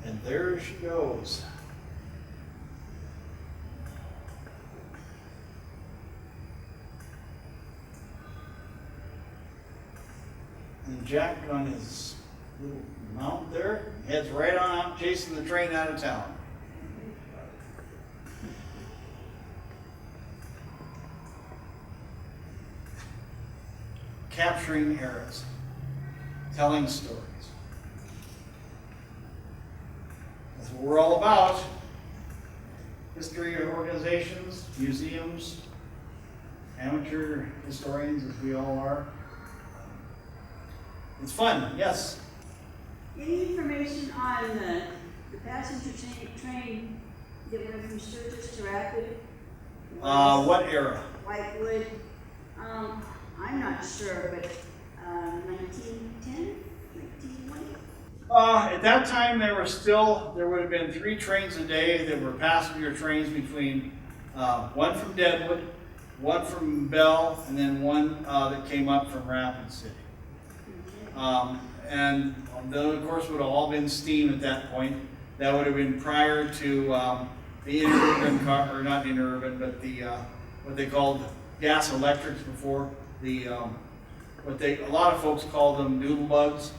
And there she goes. And Jack on his little mount there, heads right on out, chasing the train out of town. Capturing eras, telling stories. That's what we're all about. History organizations, museums, amateur historians, as we all are. It's fun, yes. Any information on the passenger train that went from Sturgis to Rapid? What era? Whitewood. I'm not sure, but 1910, 1920? At that time, there would have been 3 trains a day that were passenger trains between one from Deadwood, one from Bell, and then one that came up from Rapid City. And then, of course, would have all been steam at that point. That would have been prior to the interurban car, or not interurban, but the what they called gas electrics before. A lot of folks called them doodle bugs.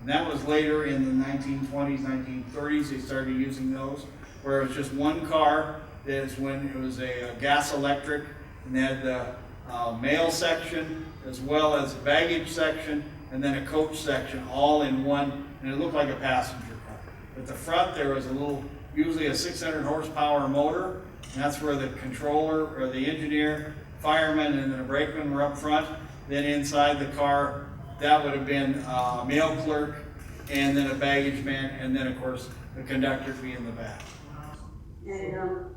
And that was later in the 1920s, 1930s. They started using those, where it was just one car. That's when it was a gas electric, and they had the mail section as well as a baggage section, and then a coach section, all in one, and it looked like a passenger car. At the front, there was usually a 600 horsepower motor, and that's where the controller, or the engineer, fireman, and then a brakeman were up front. Then inside the car, that would have been a mail clerk, and then a baggage man, and then, of course, the conductor would be in the back. And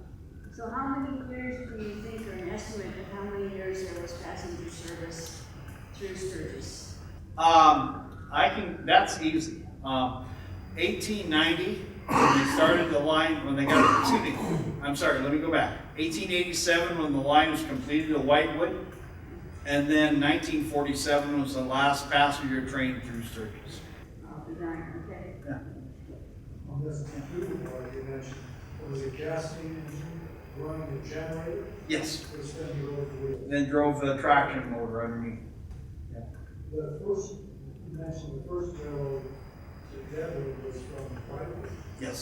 so how many years do you think, or an estimate of how many years there was passenger service through Sturgis? That's easy. 1890, when they started the line, let me go back. 1887, when the line was completed to Whitewood, and then 1947 was the last passenger train through Sturgis. Okay. Yeah. On this computer board you mentioned, was it gasoline engine running the generator? Yes. Which then drove the wheel? Then drove the traction motor underneath. Yeah. You mentioned the first railroad to Deadwood was from Whitewood? Yes.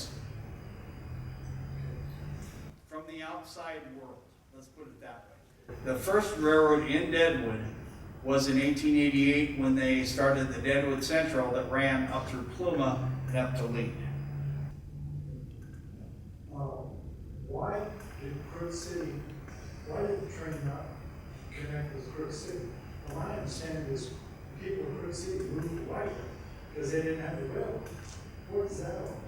From the outside world, let's put it that way. The first railroad in Deadwood was in 1888 when they started the Deadwood Central that ran up through Pluma and up to Meade. Why did the train not connect with Crook City? Well, my understanding is people in Crook City moved to Whitewood because they didn't have the railroad. What's that all about?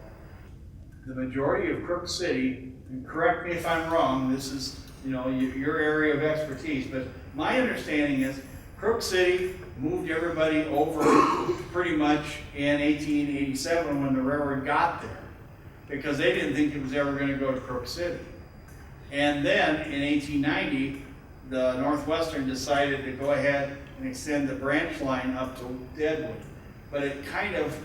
The majority of Crook City, and correct me if I'm wrong, this is your area of expertise, but my understanding is Crook City moved everybody over pretty much in 1887 when the railroad got there, because they didn't think it was ever going to go to Crook City. And then in 1890, the Northwestern decided to go ahead and extend the branch line up to Deadwood, but it kind of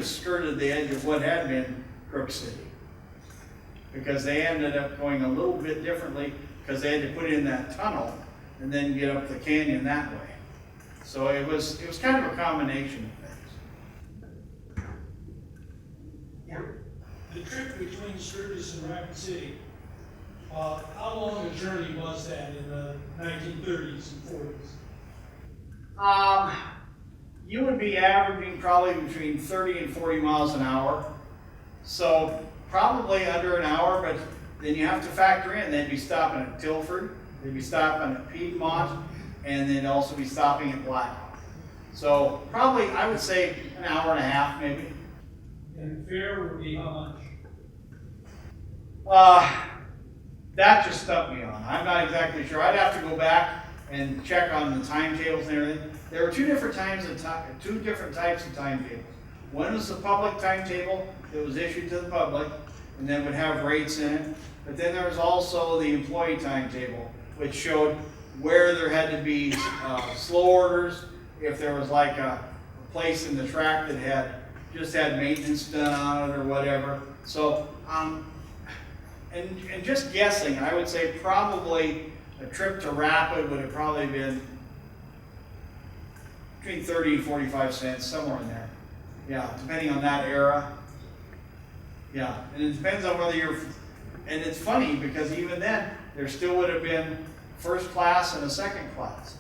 skirted the edge of what had been Crook City, because they ended up going a little bit differently because they had to put in that tunnel and then get up the canyon that way. So it was kind of a combination of things. Yeah. The trip between Sturgis and Rapid City, how long a journey was that in the 1930s and 40s? You would be averaging probably between 30 and 40 miles an hour. So probably under an hour, but then you have to factor in, they'd be stopping at Tilford, they'd be stopping at Piedmont, and then also be stopping at Blackhawk. So probably, I would say, an hour and a half maybe. And fare would be how much? That just stumped me on. I'm not exactly sure. I'd have to go back and check on the timetables and everything. There were two different types of timetables. One was the public timetable that was issued to the public and then would have rates in it. But then there was also the employee timetable, which showed where there had to be slow orders, if there was like a place in the track that had just had maintenance done on it or whatever. So, and just guessing, I would say probably a trip to Rapid would have probably been between 30 and 45 cents, somewhere in there. Yeah, depending on that era. Yeah, and it depends on whether you're, and it's funny because even then, there still would have been first class and a second class.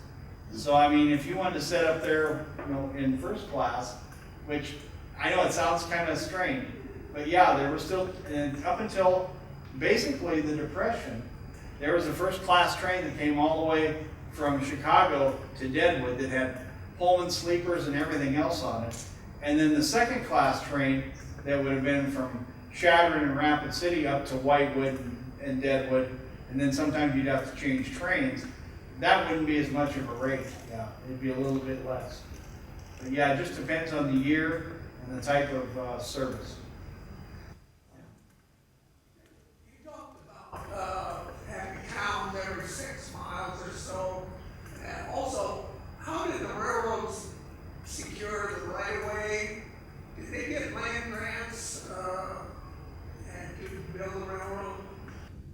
So I mean, if you wanted to sit up there, you know, in first class, which I know it sounds kind of strange, but yeah, there was still, and up until basically the Depression, there was a first class train that came all the way from Chicago to Deadwood that had Pullman sleepers and everything else on it. And then the second class train that would have been from Chadron and Rapid City up to Whitewood and Deadwood, and then sometimes you'd have to change trains. That wouldn't be as much of a rate. Yeah, it'd be a little bit less. But yeah, it just depends on the year and the type of service. You talked about having towns every 6 miles or so. And also, how did the railroads secure the right of way? Did they get land grants and to build the railroad?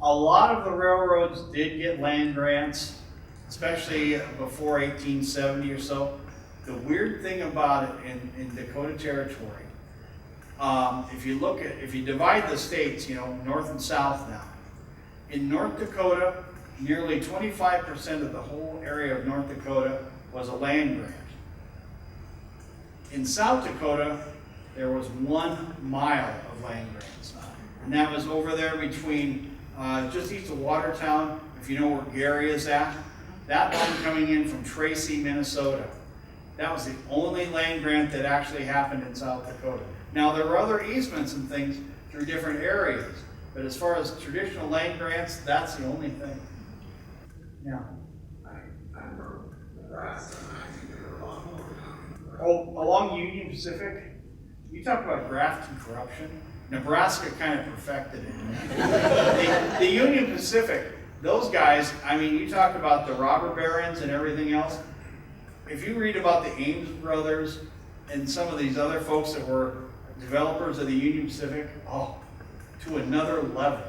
A lot of the railroads did get land grants, especially before 1870 or so. The weird thing about it in Dakota Territory, if you divide the states, you know, north and south now, in North Dakota, nearly 25% of the whole area of North Dakota was a land grant. In South Dakota, there was 1 mile of land grants, and that was over there between just east of Watertown, if you know where Gary is at. That line coming in from Tracy, Minnesota. That was the only land grant that actually happened in South Dakota. Now, there were other easements and things through different areas, but as far as traditional land grants, that's the only thing. Yeah. I remember Nebraska, and I think there were a lot more coming. Oh, along Union Pacific, you talk about graft and corruption. Nebraska kind of perfected it. The Union Pacific, those guys, I mean, you talk about the robber barons and everything else. If you read about the Ames brothers and some of these other folks that were developers of the Union Pacific, oh, to another level.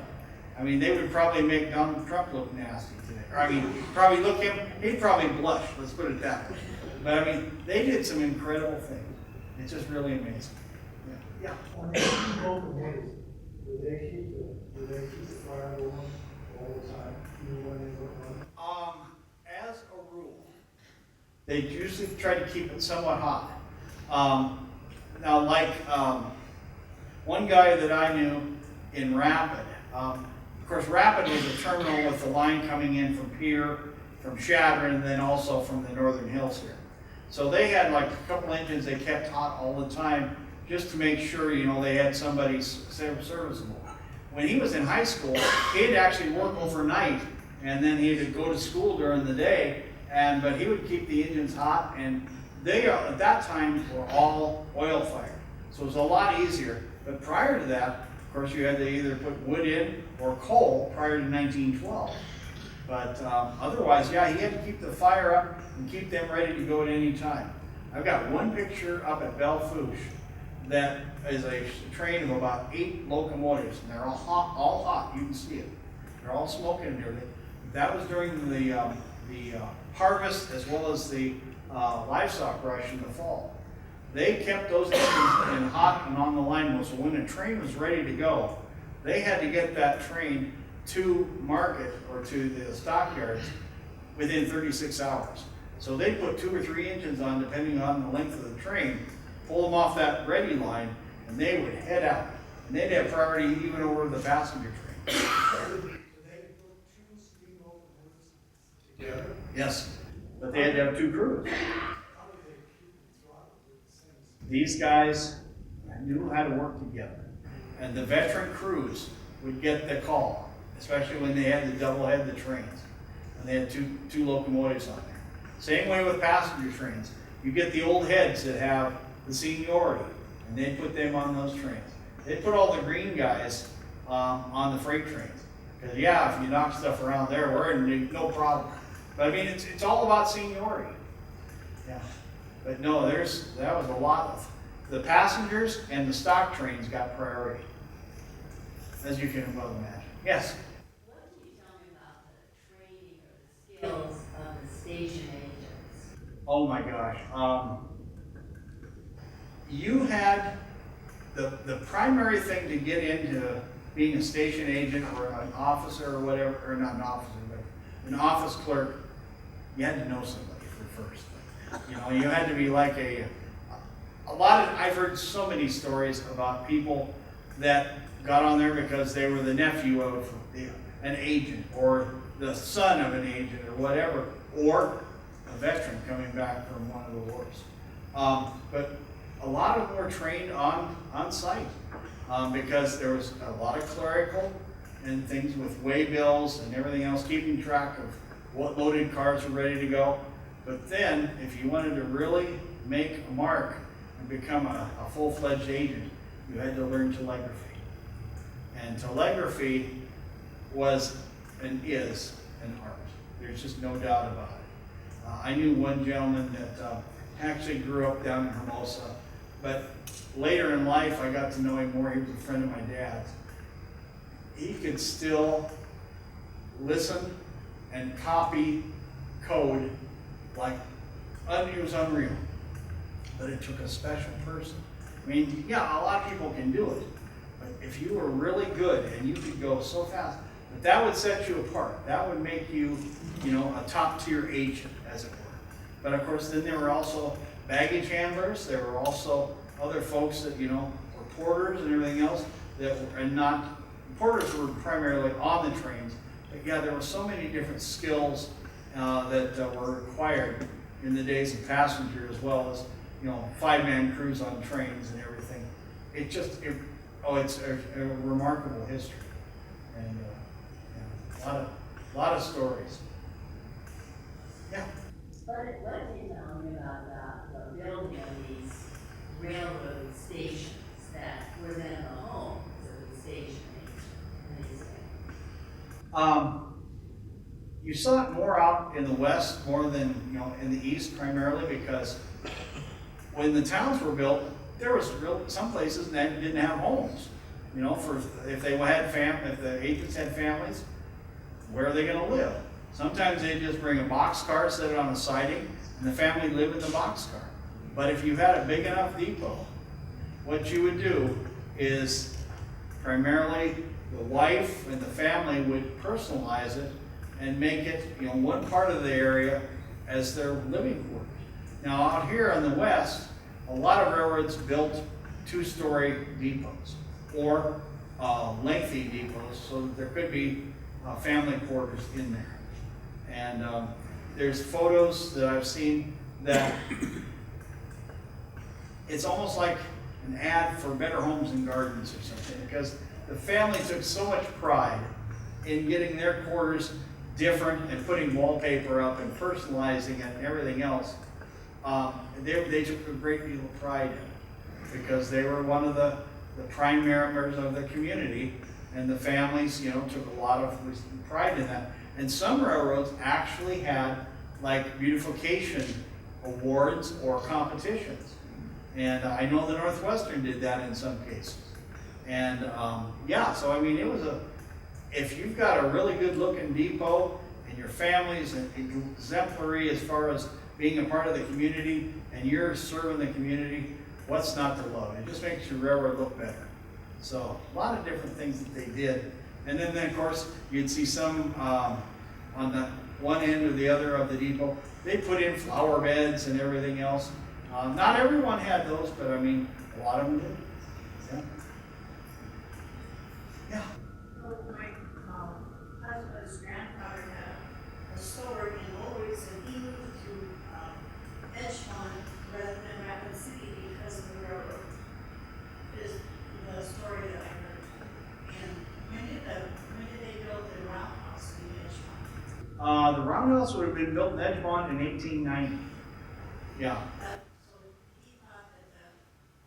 I mean, they would probably make Donald Trump look nasty today. Or, I mean, probably look him, he'd probably blush, let's put it that way. But I mean, they did some incredible things. It's just really amazing. Yeah. On the locomotives, do they keep the fire going all the time, even when they don't run? As a rule, they usually try to keep it somewhat hot. Now, like one guy that I knew in Rapid, of course, Rapid was a terminal with the line coming in from Pierre, from Chadron, and then also from the Northern Hills here. So they had like a couple engines they kept hot all the time, just to make sure, you know, they had somebody serviceable. When he was in high school, he'd actually work overnight, and then he would go to school during the day, but he would keep the engines hot, and they, at that time, were all oil-fired. So it was a lot easier. But prior to that, of course, you had to either put wood in or coal prior to 1912. But otherwise, yeah, he had to keep the fire up and keep them ready to go at any time. I've got one picture up at Belle Fourche that is a train of about 8 locomotives, and they're all hot, you can see it. They're all smoking and everything. That was during the harvest as well as the livestock rush in the fall. They kept those engines in hot and on the line, so when a train was ready to go, they had to get that train to market or to the stockyards within 36 hours. So they put 2 or 3 engines on, depending on the length of the train, pull them off that ready line, and they would head out. And they'd have priority even over the passenger train. Do they put 2 steam locomotives together? Yes, but they had to have 2 crews. How do they keep the throttle at the same speed? These guys knew how to work together. And the veteran crews would get the call. especially when they had to double head the trains. And they had two locomotives on there. Same way with passenger trains. You get the old heads that have the seniority, and they put them on those trains. They put all the green guys on the freight trains. Because yeah, if you knock stuff around there, we're in no problem. But I mean, it's all about seniority. Yeah. But no, that was a lot of, the passengers and the stock trains got priority, as you can well imagine. Yes? What can you tell me about the training or the skills of the station agents? Oh my gosh. You had the primary thing to get into being a station agent or an officer or whatever, or not an officer, but an office clerk, you had to know somebody for first. You know, you had to be like I've heard so many stories about people that got on there because they were the nephew of an agent or the son of an agent or whatever, or a veteran coming back from one of the wars. But a lot of them were trained on site because there was a lot of clerical and things with way bills and everything else, keeping track of what loaded cars were ready to go. But then, if you wanted to really make a mark and become a full-fledged agent, you had to learn telegraphy. And telegraphy was and is an art. There's just no doubt about it. I knew one gentleman that actually grew up down in Hermosa, but later in life I got to know him more. He was a friend of my dad's. He could still listen and copy code like it was unreal. But it took a special person. I mean, yeah, a lot of people can do it, but if you were really good and you could go so fast, but that would set you apart. That would make you, a top-tier agent, as it were. But of course, then there were also baggage handlers. There were also other folks that, were porters and everything else that were, and not, porters were primarily on the trains. But yeah, there were so many different skills that were required in the days of passenger, as well as, five-man crews on trains and everything. It's a remarkable history. And a lot of stories. Yeah. What can you tell me about the building of these railroad stations that were then the homes of the station agents and these things? You saw it more out in the west, more than in the east, primarily because when the towns were built, there was some places that didn't have homes. If the agents had families, where are they going to live? Sometimes they just bring a boxcar, set it on a siding, and the family lived in the boxcar. But if you had a big enough depot, what you would do is primarily the wife and the family would personalize it and make it, one part of the area as their living quarters. Now out here in the west, a lot of railroads built two-story depots or lengthy depots so that there could be family quarters in there. And there's photos that I've seen that it's almost like an ad for Better Homes and Gardens or something, because the family took so much pride in getting their quarters different and putting wallpaper up and personalizing it and everything else. They took a great deal of pride in it because they were one of the prime members of the community, and the families, took a lot of pride in that. And some railroads actually had like beautification awards or competitions. And I know the Northwestern did that in some cases. And so I mean, if you've got a really good looking depot and your family's exemplary as far as being a part of the community and you're serving the community, what's not to love? It just makes your railroad look better. So a lot of different things that they did. And then of course, you'd see some on the one end or the other of the depot, they put in flower beds and everything else. Not everyone had those, but I mean, a lot of them did. Yeah. Well, my husband's grandfather had a store in Woolworths, and he moved to Edgemont rather than Rapid City because of the railroad. Is the story that I heard. And when did they build roundhouse would have been built in Edgemont in 1890. Yeah. So he thought that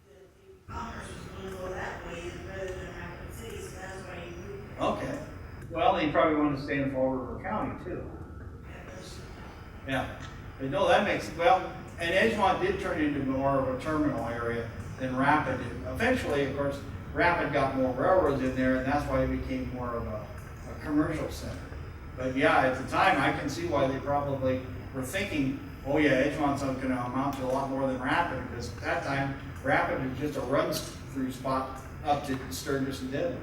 the commerce was gonna go that way rather than Rapid City, so that's why he moved it. Okay. Well, he probably wanted to stay in Fall River County too. Yeah. But no, that makes, well, and Edgemont did turn into more of a terminal area than Rapid did. Eventually, of course, Rapid got more railroads in there, and that's why it became more of a commercial center. But yeah, at the time, I can see why they probably were thinking, oh yeah, Edgemont's going to amount to a lot more than Rapid, because at that time, Rapid was just a run-through spot up to Sturgis and Deadwood.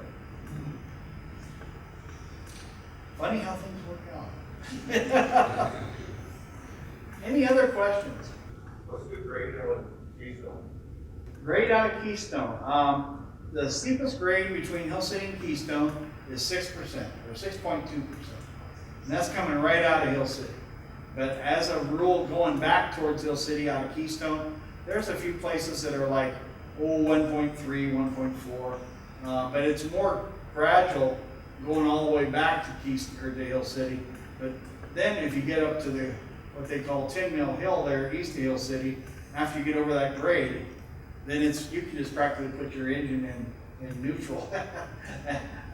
Funny how things work out. Any other questions? What's the grade of Keystone? Grade out of Keystone. The steepest grade between Hill City and Keystone is 6%, or 6.2%. And that's coming right out of Hill City. But as a rule, going back towards Hill City out of Keystone, there's a few places that are like, 1.3, 1.4. But it's more gradual going all the way back to Keystone, or to Hill City. But then if you get up to the what they call 10 Mill Hill there, east of Hill City, after you get over that grade, then you can just practically put your engine in neutral.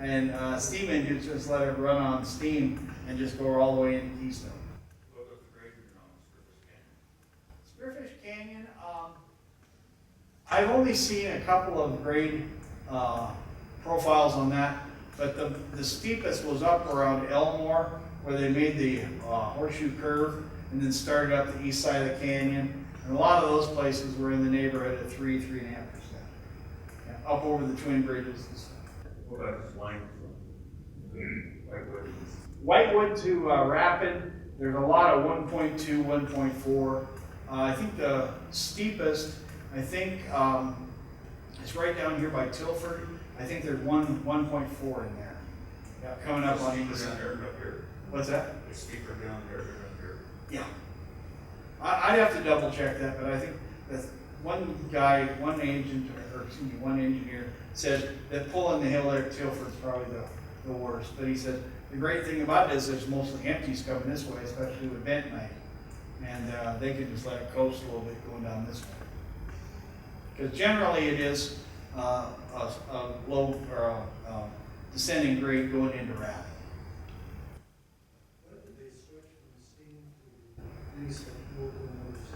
And steam engines just let it run on steam and just go all the way into Keystone. What about the grade on Spearfish Canyon? Spearfish Canyon, I've only seen a couple of grade profiles on that, but the steepest was up around Elmore, where they made the horseshoe curve and then started up the east side of the canyon. And a lot of those places were in the neighborhood of 3.5%. Yeah, up over the Twin Bridges and stuff. What about the flying from Whitewood? Whitewood to Rapid, there's a lot of 1.2, 1.4. I think the steepest, it's right down here by Tilford. I think there's 1.4 in there. Yeah, coming up on either side. Up here. What's that? It's steeper down there than up here. Yeah. I'd have to double check that, but I think that one engineer said that pulling the hill there at Tilford's probably the worst. But he said the great thing about it is there's mostly empties coming this way, especially with vent night. And they can just let it coast a little bit going down this way. Because generally it is a low or a descending grade going into Rapid. When did they switch from steam to diesel locomotives?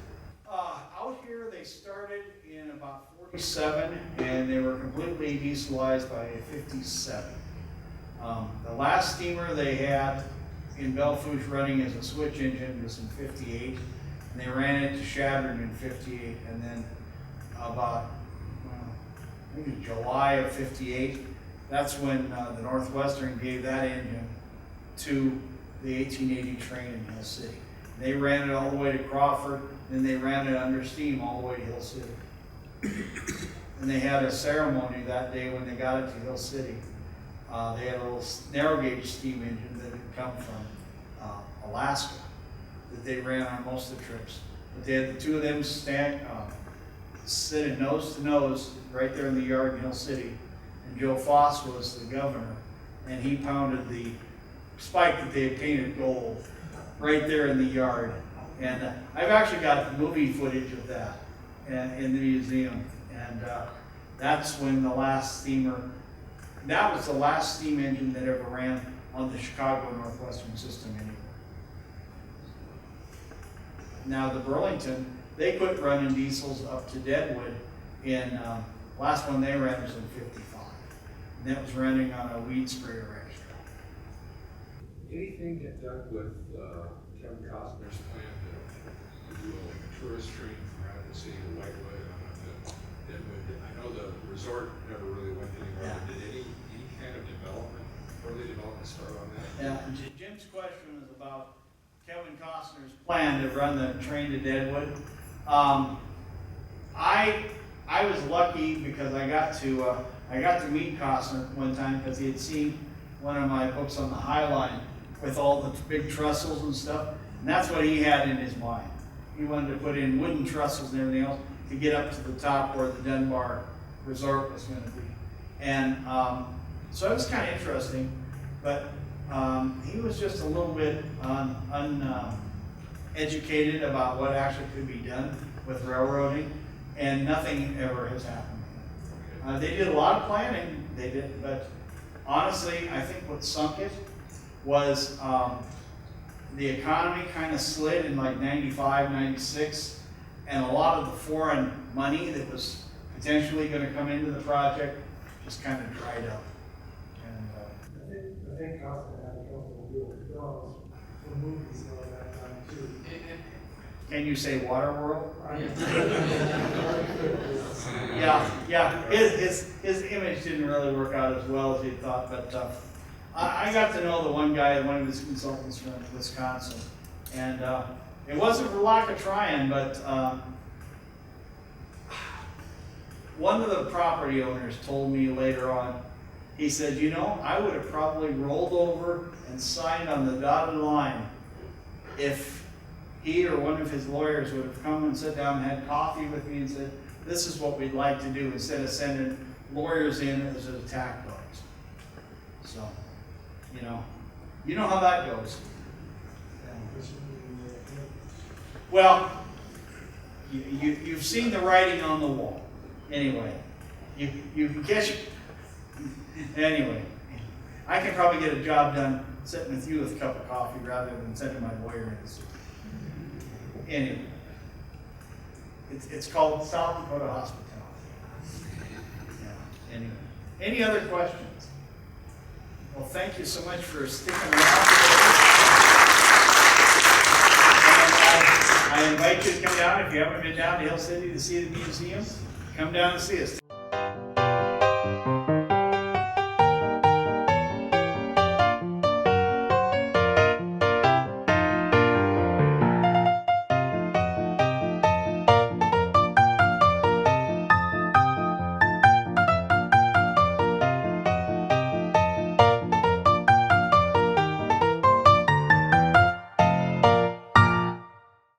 Out here, they started in about 47, and they were completely dieselized by 57. The last steamer they had in Belfouche running as a switch engine was in 58, and they ran it to Chadron in 58, and then about, I think it was July of 58, that's when the Northwestern gave that engine to the 1880 train in Hill City. They ran it all the way to Crawford, then they ran it under steam all the way to Hill City. And they had a ceremony that day when they got it to Hill City. They had a little narrow gauge steam engine that had come from Alaska that they ran on most of the trips. But they had the two of them sitting nose to nose right there in the yard in Hill City. And Joe Foss was the governor, and he pounded the spike that they had painted gold right there in the yard. And I've actually got movie footage of that in the museum. And that's when the last steamer, that was the last steam engine that ever ran on the Chicago Northwestern system anywhere. Now the Burlington, they quit running diesels up to Deadwood in, last one they ran was in 55. And that was running on a weed sprayer extra. Anything get done with Kevin Costner's plan to do like a tourist train from Rapid City to Whitewood and up to Deadwood? I know the resort never really went anywhere. Yeah. Did any kind of development, early development start on that? Yeah, and Jim's question was about Kevin Costner's plan to run the train to Deadwood. I was lucky because I got to meet Costner one time because he had seen one of my books on the High Line with all the big trestles and stuff, and that's what he had in his mind. He wanted to put in wooden trestles and everything else to get up to the top where the Dunbar Resort was going to be. And so it was kind of interesting, but he was just a little bit uneducated about what actually could be done with railroading, and nothing ever has happened. They did a lot of planning, but honestly, I think what sunk it was the economy kind of slid in like 95, 96, and a lot of the foreign money that was potentially going to come into the project just kind of dried up. And, I think Austin had a couple of real films for movies at that time too. can you say Waterworld? Yeah. Yeah. His image didn't really work out as well as he thought, but I got to know the one guy, one of his consultants from Wisconsin, and it wasn't for lack of trying, but one of the property owners told me later on, he said, you know, I would have probably rolled over and signed on the dotted line if he or one of his lawyers would have come and sat down and had coffee with me and said, this is what we'd like to do, instead of sending lawyers in as attack dogs. So, you know how that goes. Well, you've seen the writing on the wall. Anyway, you catch. Anyway, I can probably get a job done sitting with you with a cup of coffee rather than sending my lawyer in. Anyway, it's called South Dakota Hospitality. Yeah. Anyway, any other questions? Well, thank you so much for sticking around. And I invite you to come down if you haven't been down to Hill City to see the museum. Come down and see us.